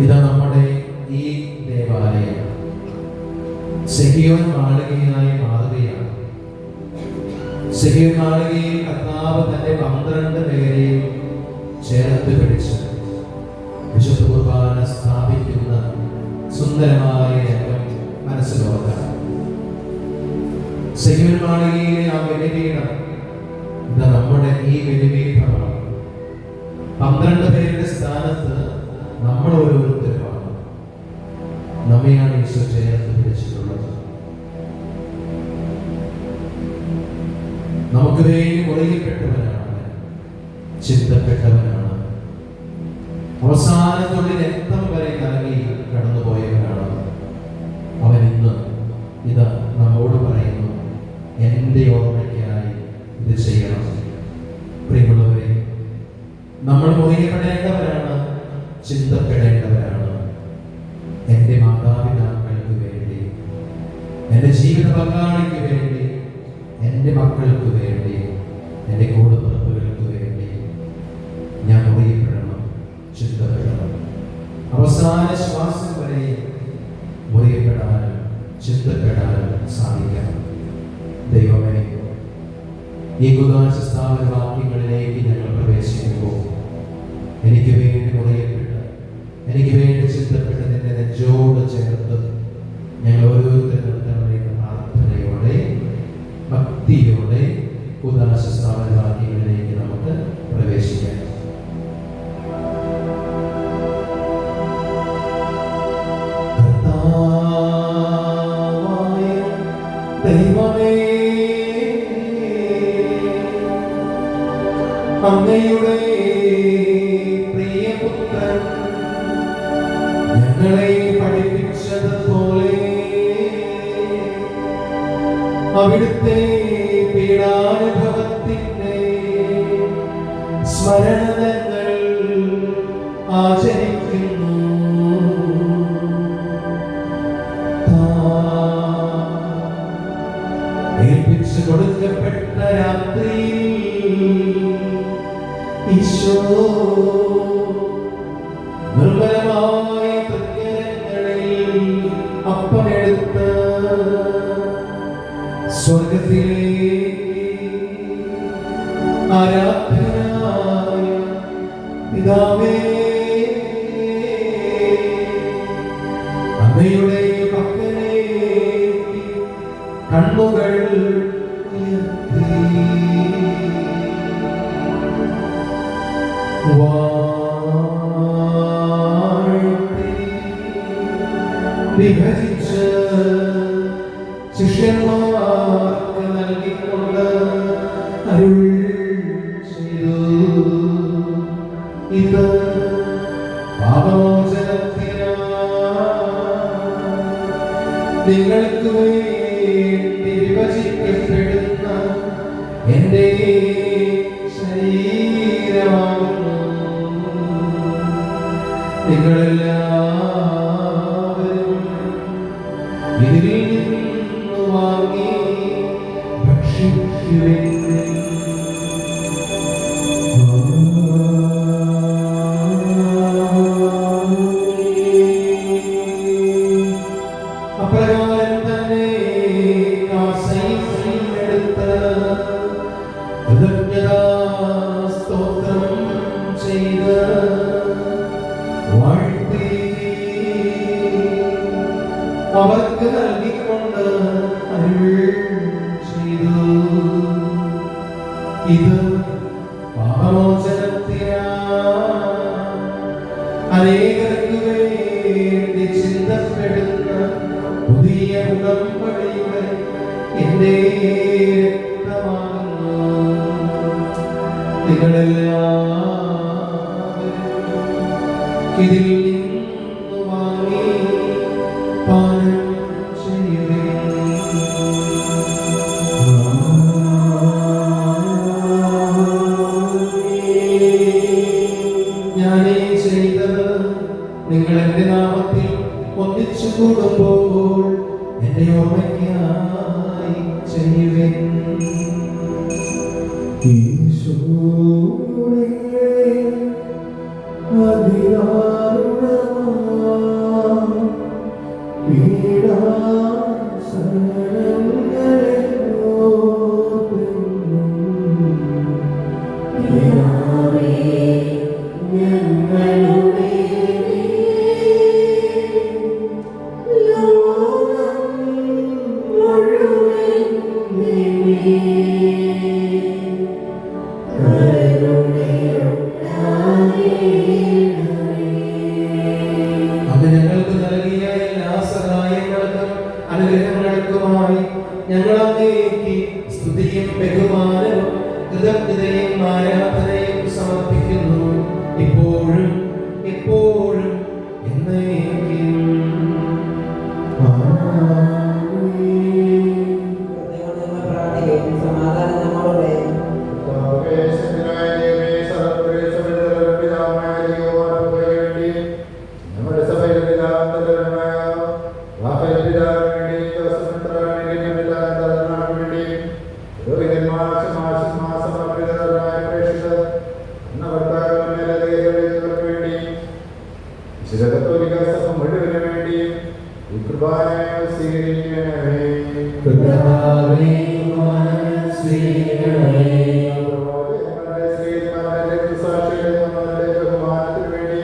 ഇതാ നമ്മുടെ ഈ ദേവാലയം സെഹിയോൻ മാളികയായി മാറുകയാണ്. സെഹിയോൻ മാളികയിൽ കർത്താവ് തന്റെ 12 പേരെയും ചേർത്ത് പിടിച്ച് വിശുദ്ധ കുർബാന സ്ഥാപിക്കുന്ന സുന്ദരമായ രംഗം മനസ്സിലോർക്കാം. സിയോൻ മാളികയിലെ ആ ബലിപീഠം ഇത് നമ്മുടെ ഈ ബലിപീഠമാണ്. 12 പേരുടെ സ്ഥാനത്ത് നമ്മൾ ഓരോരുത്തരുമാണ്. നമ്മയാണ് ഈശോ ചേർത്ത് പിടിച്ചിട്ടുള്ളത്. നമുക്ക് വേണ്ടി മുറിയപ്പെട്ടവനാണ്, ചിന്തപ്പെട്ടവനാണ്, അവസാനത്തുള്ളിൽ രക്തം വരെ കലങ്ങി കടന്നുപോയവനാണ്. അവൻ ഇന്ന് ഇത് നമ്മോട് പറയുന്നു, എൻ്റെ ഓർമ്മയ്ക്കായി ഇത് ചെയ്യണം. പ്രിയമുള്ളവരെ, നമ്മൾ മുറിയപ്പെടേണ്ടവരാണ്, ചിന്തപ്പെടേണ്ടവരാണ്. എൻ്റെ മാതാപിതാക്കൾക്ക് വേണ്ടി, എൻ്റെ ജീവിത പങ്കാളിക്ക് വേണ്ടി, എൻ്റെ മക്കൾക്ക് വേണ്ടി, എൻ്റെ കൂടപ്പിറപ്പുകൾക്ക് വേണ്ടി ഞാൻ മുറിയപ്പെടണം, ചിന്തപ്പെടണം. അവസാന ശ്വാസം വരെ മുറിയപ്പെടാനും ചിന്തപ്പെടാനും സാധിക്കണം. ദൈവമേ, ഈ കുദാശ സ്ഥാപന വാക്യങ്ങളിലേക്ക് ഞങ്ങൾ പ്രവേശിക്കുമ്പോൾ എനിക്ക് വേണ്ടി മുറിയപ്പെട്ട്, എനിക്ക് വേണ്ടി ചിന്തപ്പെട്ട് നിന്നെ നെഞ്ചോട് ചേർത്ത് ഞങ്ങൾ ഓരോരുത്തരും നിർത്തണമെന്ന പ്രാർത്ഥനയോടെ, ഭക്തിയോടെ കുദാശ സ്ഥാപന വാക്യങ്ങളിലേക്ക് നമുക്ക് പ്രവേശിക്കാം. ദൈവമേ, അങ്ങയുടെ പ്രിയപുത്രൻ ഞങ്ങളെ പഠിപ്പിച്ചതുപോലെ അവിടുത്തെ പീഡാനുഭവത്തിന്റെ സ്മരണ ഞങ്ങൾ ആചരിക്കുന്നു. ഏൽപ്പിച്ചു കൊടുക്കപ്പെട്ട രാത്രിയിൽ ഈശോ നിർമ്മലമായ തൃക്കരങ്ങളിൽ അപ്പമെടുത്ത് സ്വർഗത്തിലേക്ക് ആരാധനായ പിതാവേ, അങ്ങയുടെ പക്കലേക്ക് കണ്ണുകൾ ഉയർത്തി വാഴ്ത്തി വിഭജിച്ച് ശിഷ്യന്മാർക്ക് നൽകിക്കൊണ്ട് അരുൾ ചെയ്തു, ഇത് പാപമോചനത്തിനായി നിങ്ങൾക്ക് വേണ്ടി വിഭജിക്കപ്പെടുന്ന എൻ്റെ ശരീരമാകുന്നു. നിങ്ങളെല്ലാവരും ഇതിൽ നിന്ന് വാങ്ങി ഭക്ഷിക്കുവിൻ. അപ്രകാരം തന്നെ കാസയെടുത്ത് കൃതജ്ഞതാസ്തോത്രം ചെയ്ത് വാഴ്ത്തി അവർക്ക് നൽകിക്കൊണ്ട് അരുൾ ചെയ്തു, ഇത് പാപമോചനത്തിനായി അനേകർക്ക് വേണ്ടി ചിന്തപ്പെടുന്ന പുതിയ ഉടമ്പടിയുടെ എൻ്റെ രക്തമാകുന്നു. നിങ്ങളെല്ലാവരും ഇതിൽ നിന്ന് വാങ്ങി പാനം ചെയ്യുവിൻ. ഞാനീ ചെയ്തത് നിങ്ങൾ എൻ്റെ നാമത്തിൽ ഒന്നിച്ചു കൂടുമ്പോൾ എൻ്റെ ഓർമ്മയ്ക്കായി ചെയ്യുവിൻ. കുർബാന സ്വീകരിക്കണമേ. കർത്താവേ, കുർബാന സ്വീകരിക്കണമേ. ഞങ്ങളുടെ സ്ത്രീമാരുടെ രക്തസാക്ഷികളെ നമ്മളുടെ ബഹുമാനത്തിന് വേണ്ടി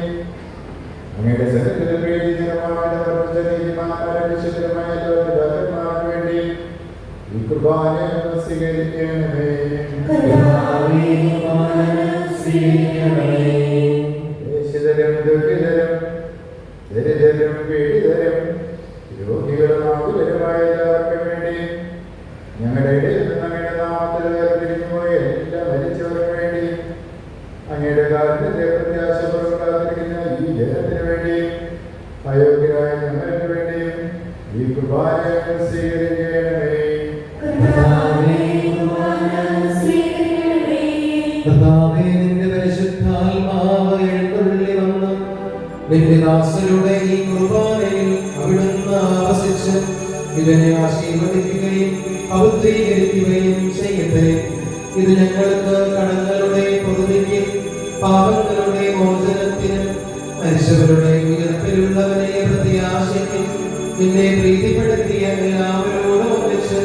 അങ്ങയുടെ സത്യത്തിന് വേണ്ടി ജനമാരുടെ പ്രവചനീയമാരുടെ വിശുദ്ധമായ പിതാക്കന്മാർക്ക് വേണ്ടി ഈ കുർബാന സ്വീകരിക്കണമേ. കർത്താവേ, കുർബാന സ്വീകരിക്കണമേ. ദേശിതരും ദുഃഖിതരും ദരിദ്രരും പീഡിതരും രോഗികളും ആകുലരുമായ എല്ലാവർക്കും വേണ്ടി ഞങ്ങളുടെ ഇടയിൽ നിന്ന് അങ്ങയുടെ നാമത്തിൽ വേർപിരിഞ്ഞുപോയ എല്ലാ മരിച്ചവർക്ക് വേണ്ടി അങ്ങയുടെ കാലത്തിന്റെ പ്രത്യാശ പുറത്താതിരിക്കുന്ന ഈ ജനത്തിന് വേണ്ടി അയോഗ്യരായ ഞങ്ങൾക്ക് വേണ്ടി ഈ കുർബാന സ്വീകരിക്കണമേ. കർത്താവേ, കുർബാന സ്വീകരിക്കണമേ. കർത്താവേ, നിന്റെ പരിശുദ്ധാത്മാവ് എഴുന്നള്ളി വന്ന് നിന്റെ ദാസരുടെ ഈ കുർബാനയിൽ അവിടുന്ന് ആവസിച്ച് ഇതിനെ ആശീർവദിക്കുകയും പവിത്രീകരിക്കുകയും ചെയ്യട്ടെ. ഇത് ഞങ്ങൾക്ക് കടങ്ങളുടെ പൊറുതിക്കും പാപങ്ങളുടെ മോചനത്തിനും മനുഷ്യരുടെ ഉയർപ്പിലുള്ളവനെ പ്രത്യാശയ്ക്കും നിന്നെ പ്രീതിപ്പെടുത്തിയ എല്ലാവരോടും ഒന്നിച്ച്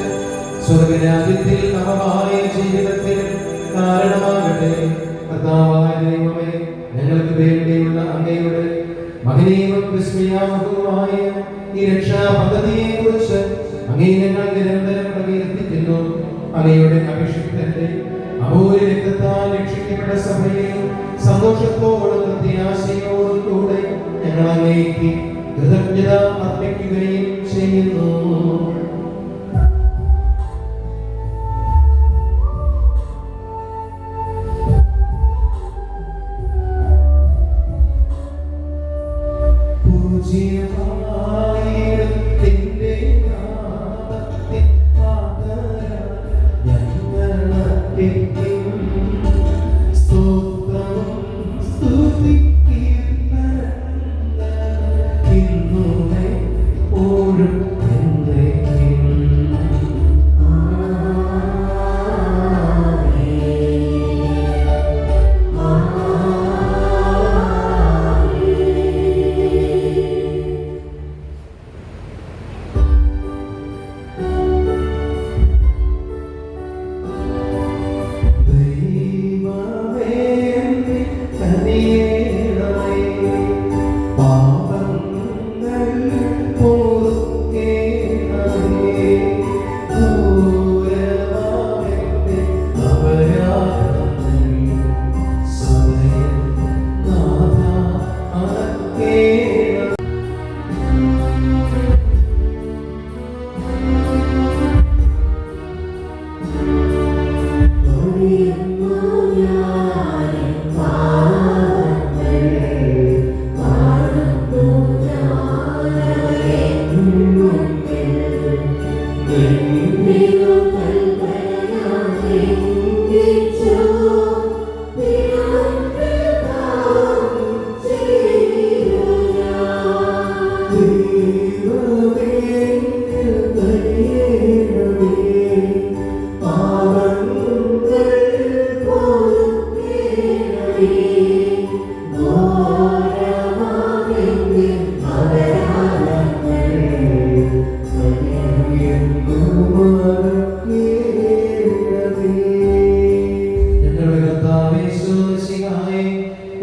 സ്വർഗരാജ്യത്തിൽ നവമായ ജീവിതത്തിനും കാരണമാകട്ടെ. കർത്താവായ ദൈവമേ, ഞങ്ങൾക്ക് വേണ്ടിയുള്ള അങ്ങയുടെ മഹനീയവും വിസ്മയാവഹവുമായ ഈ രക്ഷാ പദ്ധതിയെ കുറിച്ച് അങ്ങേ ഞങ്ങൾ നിരന്തരം പ്രകീർത്തിക്കുന്നു. അങ്ങയുടെ അഭിഷിക്തന്റെ അമൂല്യ രക്തത്താൽ രക്ഷിക്കപ്പെട്ട സഭയെ സന്തോഷത്തോടും പ്രത്യാശയോടും കൂടെ ഞങ്ങൾ അങ്ങേക്ക് കൃതജ്ഞത അർപ്പിക്കുകയും ചെയ്യുന്നു.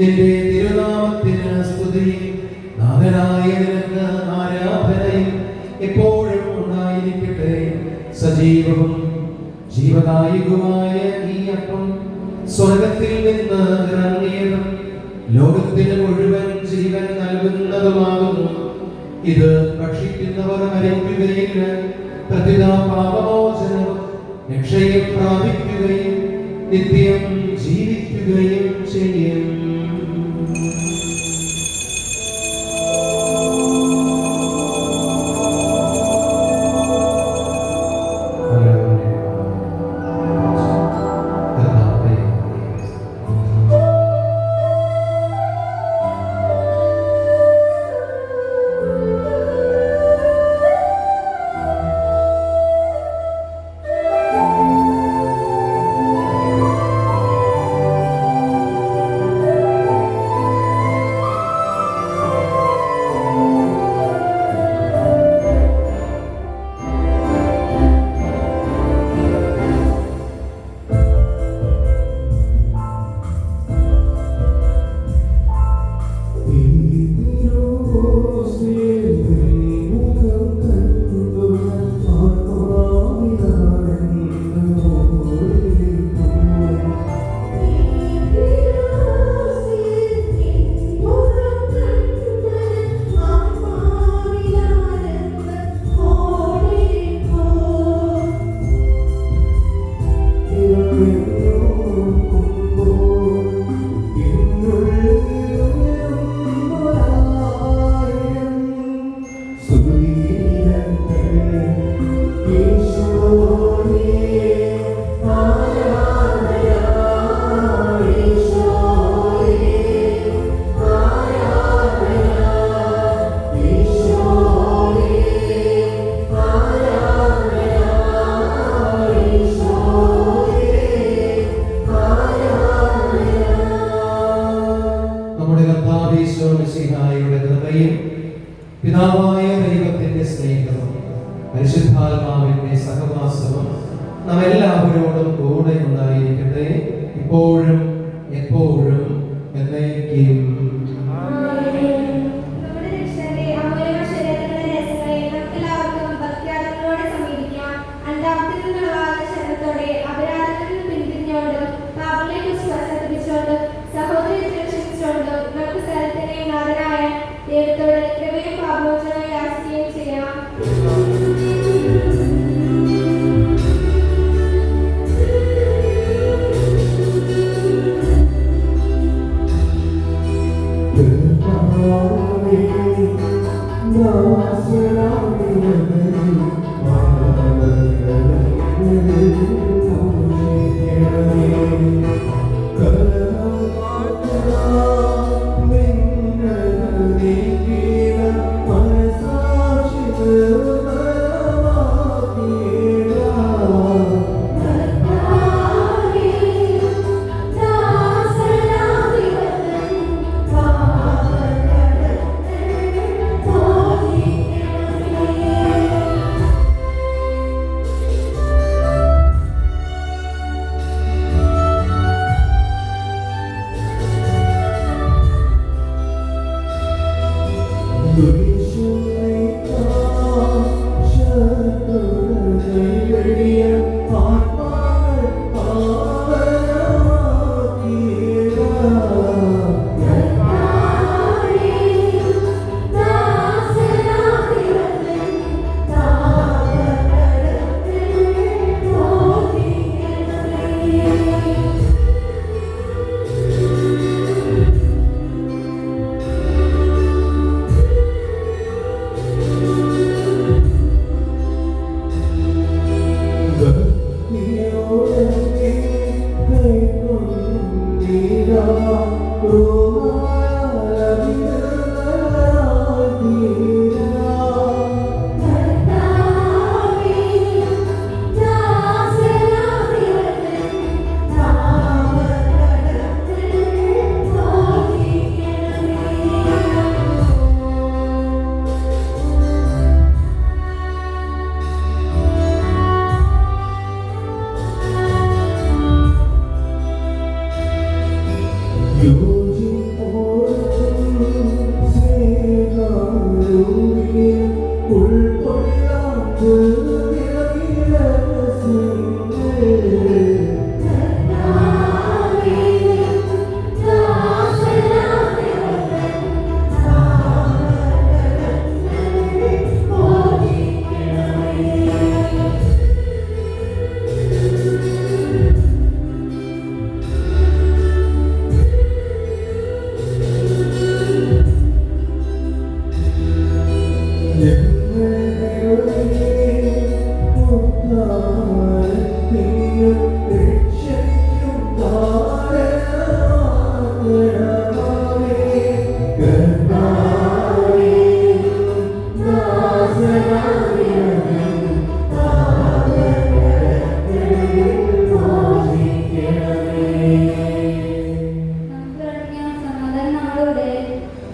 നിന്റെ തിരുനാമത്തിന് സ്തുതി. നാഥനായ നിനക്ക് ആരാധനയും എപ്പോഴും ഉണ്ടായിരിക്കട്ടെ. സജീവവും ജീവദായകവുമായ ഈ അപ്പം സ്വർഗത്തിൽ നിന്ന് ഇറങ്ങിയതും ലോകത്തിന് മുഴുവൻ ജീവൻ നൽകുന്നതുമാകുന്നു. ഇത് ഭക്ഷിക്കുന്നവർ മരിക്കുകയില്ല, പ്രത്യുത പാപമോചനവും രക്ഷയും പ്രാപിക്കുകയും നിത്യം ജീവിക്കുകയും ചെയ്യും. ും പരിശുദ്ധാത്മാവിന്റെ സഹവാസവും നാം എല്ലാവരോടും കൂടെ ഉണ്ടായിരിക്കട്ടെ, ഇപ്പോഴും എപ്പോഴും എന്നേക്കും. നമ്മുടെ രക്ഷകന്റെ അമൂല്യമായ ശരീരത്തിന്റെ രഹസ്യങ്ങളെ നമുക്കെല്ലാവർക്കും ഭക്തിയാദരവോടെ സമീപിക്കാം. അന്താപത്തിൽ നിന്നുള്ള ശരണത്തോടെ അപരാധത്തിൽ നിന്ന് പിന്തിരിഞ്ഞുകൊണ്ട് പാപങ്ങളെ കുറിച്ച് പശ്ചാത്തപിച്ചുകൊണ്ട് സഹോദരത്തെ രക്ഷിച്ചുകൊണ്ട് നമുക്ക് സ്ഥലത്തിനെ നാഥനായ ദൈവത്തോട് കൃപയും പാപമോചനവും യാചിക്കുകയും ചെയ്യാം.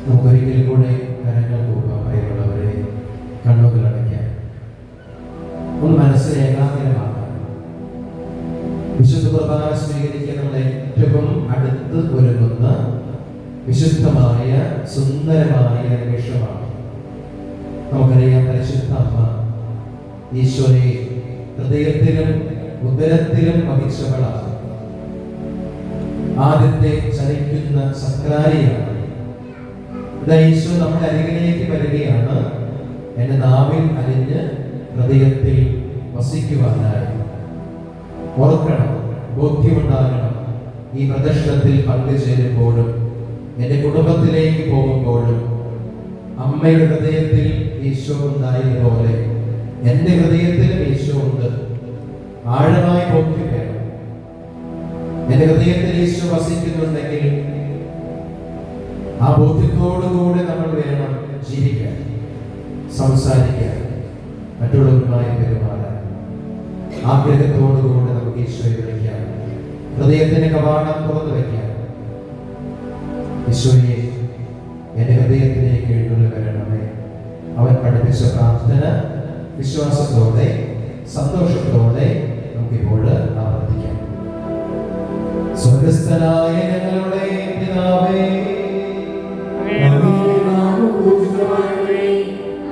നമുക്കൊരിക്കൽ കൂടെ കരങ്ങൾ കൂപ്പാം. പ്രിയമുള്ളവരെ, കണ്ണുകളടയ്ക്കാം, ഒന്ന് മനസ്സിനെ ഏകാഗ്രമാക്കാം. വിശുദ്ധ കുർബാന സ്വീകരിക്കാൻ നമ്മൾ ഏറ്റവും അടുത്ത് ഒരുങ്ങുന്ന വിശുദ്ധമായ സുന്ദരമായ നിമിഷമാണ്. നമുക്കറിയാം, പരിശുദ്ധ അമ്മ ഈശോയെ ഹൃദയത്തിലും ഉദരത്തിലും വഹിച്ചവളാണ്. ആദ്യത്തെ ചലിക്കുന്ന സക്രാരിയാണ്. ഈശോ നമ്മുടെ അരികിലേക്ക് വരികയാണ്, എന്റെ നാവിൽ അലിഞ്ഞ് ഹൃദയത്തിൽ വസിക്കുവാനായി. ഓർക്കണം, ബോധ്യമുണ്ടാകണം, ഈ പ്രദർശനത്തിൽ പങ്കുചേരുമ്പോഴും എൻ്റെ കുടുംബത്തിലേക്ക് പോകുമ്പോഴും അമ്മയുടെ ഹൃദയത്തിൽ ഈശോ ഉണ്ടായതുപോലെ എൻ്റെ ഹൃദയത്തിലും ഈശോ ഉണ്ട്. ആഴമായ ബോധ്യം വേണം. എൻ്റെ ഹൃദയത്തിൽ ഈശോ വസിക്കുന്നുണ്ടെങ്കിൽ ആ ബോധ്യത്തോടുകൂടെ നമ്മൾ വേണം ജീവിക്കാൻ, സംസാരിക്കാൻ, മറ്റുള്ളവരുമായി പെരുമാറാൻ. ആഗ്രഹത്തോടുകൂടെ നമുക്ക് ഈശോയെ വിളിക്കാം, ഹൃദയത്തിന്റെ കവാടം തുറന്നു വയ്ക്കാം. ഈശോയെ, എൻ്റെ ഹൃദയത്തിലേക്ക് എഴുന്നള്ളി വരണമേ. അവൻ പഠിപ്പിച്ച പ്രാർത്ഥന വിശ്വാസത്തോടെ സന്തോഷത്തോടെ നമുക്കിപ്പോൾ പ്രാർത്ഥിക്കാം. സ്വർഗസ്ഥനായ ഞങ്ങളുടെ പിതാവേ, അങ്ങയുടെ നാമം പൂജിതമാകണമേ.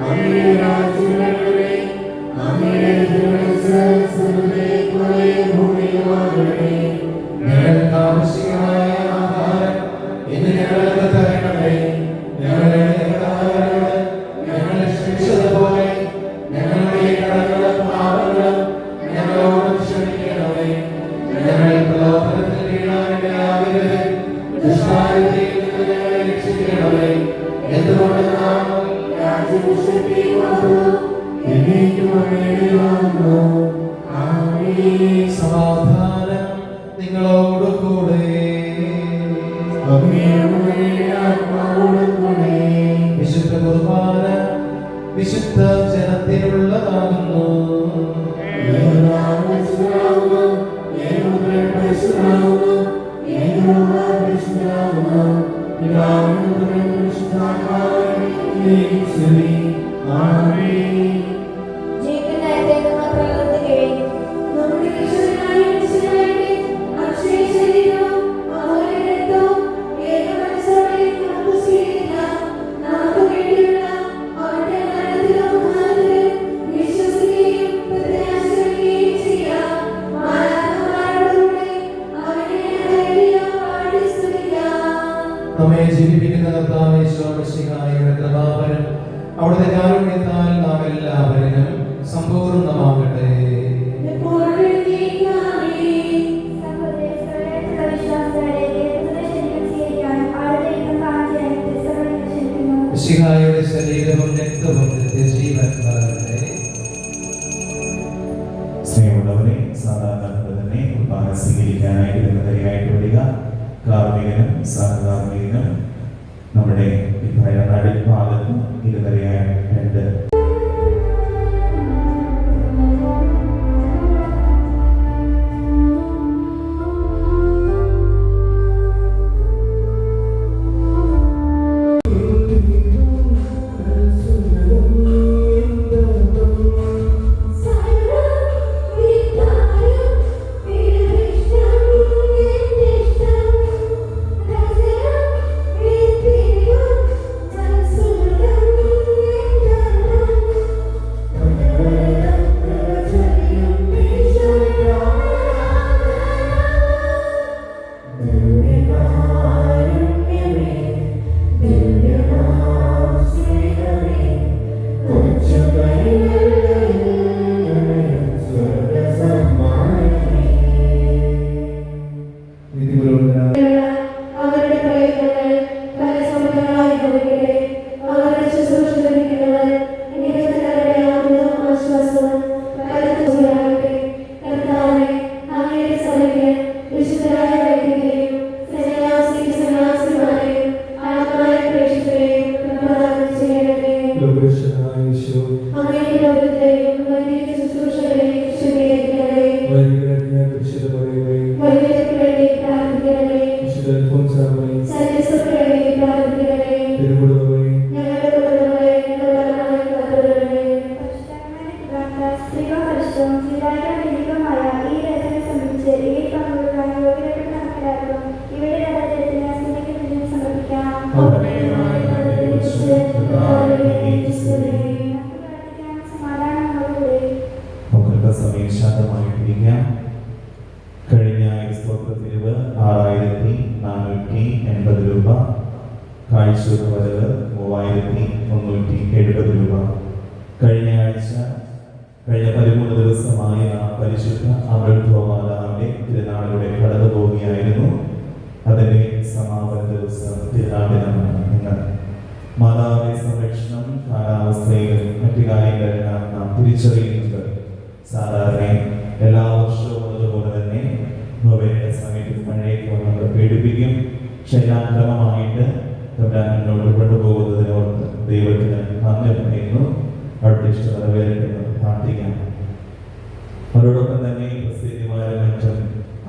അങ്ങയുടെ രാജ്യം വരണമേ. അങ്ങയുടെ തിരുമനസ്സ് സ്വർഗ്ഗത്തിലെ ഭൂമിയിലുമാകണമേ. ഞങ്ങൾക്ക് ആവശ്യമായ ആഹാരം ഇന്ന് ഞങ്ങൾക്ക് തരണമേ. ഞങ്ങളുടെ കടക്കാരോട് ഞങ്ങൾ ക്ഷമിച്ചതുപോലെ ഞങ്ങളുടെ കടങ്ങളും പാപങ്ങളും ഞങ്ങളോട് ക്ഷമിക്കണമേ. ഞങ്ങൾ പ്രലോഭനത്തിൽ വീഴാനിടയാകരുത്, ദുഷ്ടാരൂപിയിൽ നിന്ന് ഞങ്ങളെ രക്ഷിക്കണമേ. എന്തുകൊണ്ട് നാം രാജ്യവും ശക്തിയും മഹത്വവും എന്നേക്കും അങ്ങയുടേതാകുന്നു. ആമേൻ. സമാധാനം നിങ്ങളോടുകൂടെ. അങ്ങയുടെ ആത്മാവോടും കൂടെ. വിശുദ്ധ കുർബാന വിശുദ്ധ ജനത്തിനുള്ളതാകുന്നു. നമ്മെ ജീവിപ്പിക്കുന്ന കർത്താവേ ഈശോമിശിഹായുടെ കൃപാവരം അവിടുത്തെ കാരുണ്യത്താൽ നാം എല്ലാവരിലും സമ്പൂർണ്ണമാകട്ടെ. മിശിഹായുടെ ശരീരവും രക്തവും നിത്യജീവൻ വളരട്ടെ. സ്നേഹമുള്ളവരെ, സാധാരണ തന്നെ കുർബാന സ്വീകരിക്കാനായിട്ട് നിരനിരയായിട്ട് വരിക. കാർമ്മികനും സഹകാർമ്മികനും നമ്മുടെ നടുഭാഗത്തും ഇരുനിരയായിട്ടുണ്ട്. സമയം ശാന്തമായിട്ടിരിക്കാം. കഴിഞ്ഞ സ്തോത്രത്തിരിവ് 6480 രൂപ, കാഴ്ചയുടെ വരവ് 3370 രൂപ. കഴിഞ്ഞ 13 ദിവസമായി നാം പരിശുദ്ധ അമൃതോമാതാവിന്റെ തിരുനാളിലൂടെ കടന്നു പോവുകയായിരുന്നു. അതിന്റെ സമാപന ദിവസം തിരുനാളിനാണ് ഇന്ന്. മാതാവിന്റെ സംരക്ഷണം കാലാവസ്ഥയിലും മറ്റു കാര്യങ്ങളിലെല്ലാം നാം തിരിച്ചറിയുന്നുണ്ട്. സാധാരണ എല്ലാ വർഷവും ഉള്ളതുപോലെ തന്നെ നൊവേനയുടെ സമയത്ത് മഴയൊക്കെ നമ്മൾ പേടിപ്പിക്കും. ശൈലാക്രമമായിട്ട് മുന്നോട്ട് കൊണ്ടുപോകുന്നതിനോർത്ത് ദൈവത്തിന് നന്ദി പറയുന്നു. അവിടുത്തെ ഇഷ്ടം നിറവേറട്ടെന്ന് പ്രാർത്ഥിക്കാം. അതോടൊപ്പം തന്നെ പ്രസിദ്ധിമാരും മറ്റും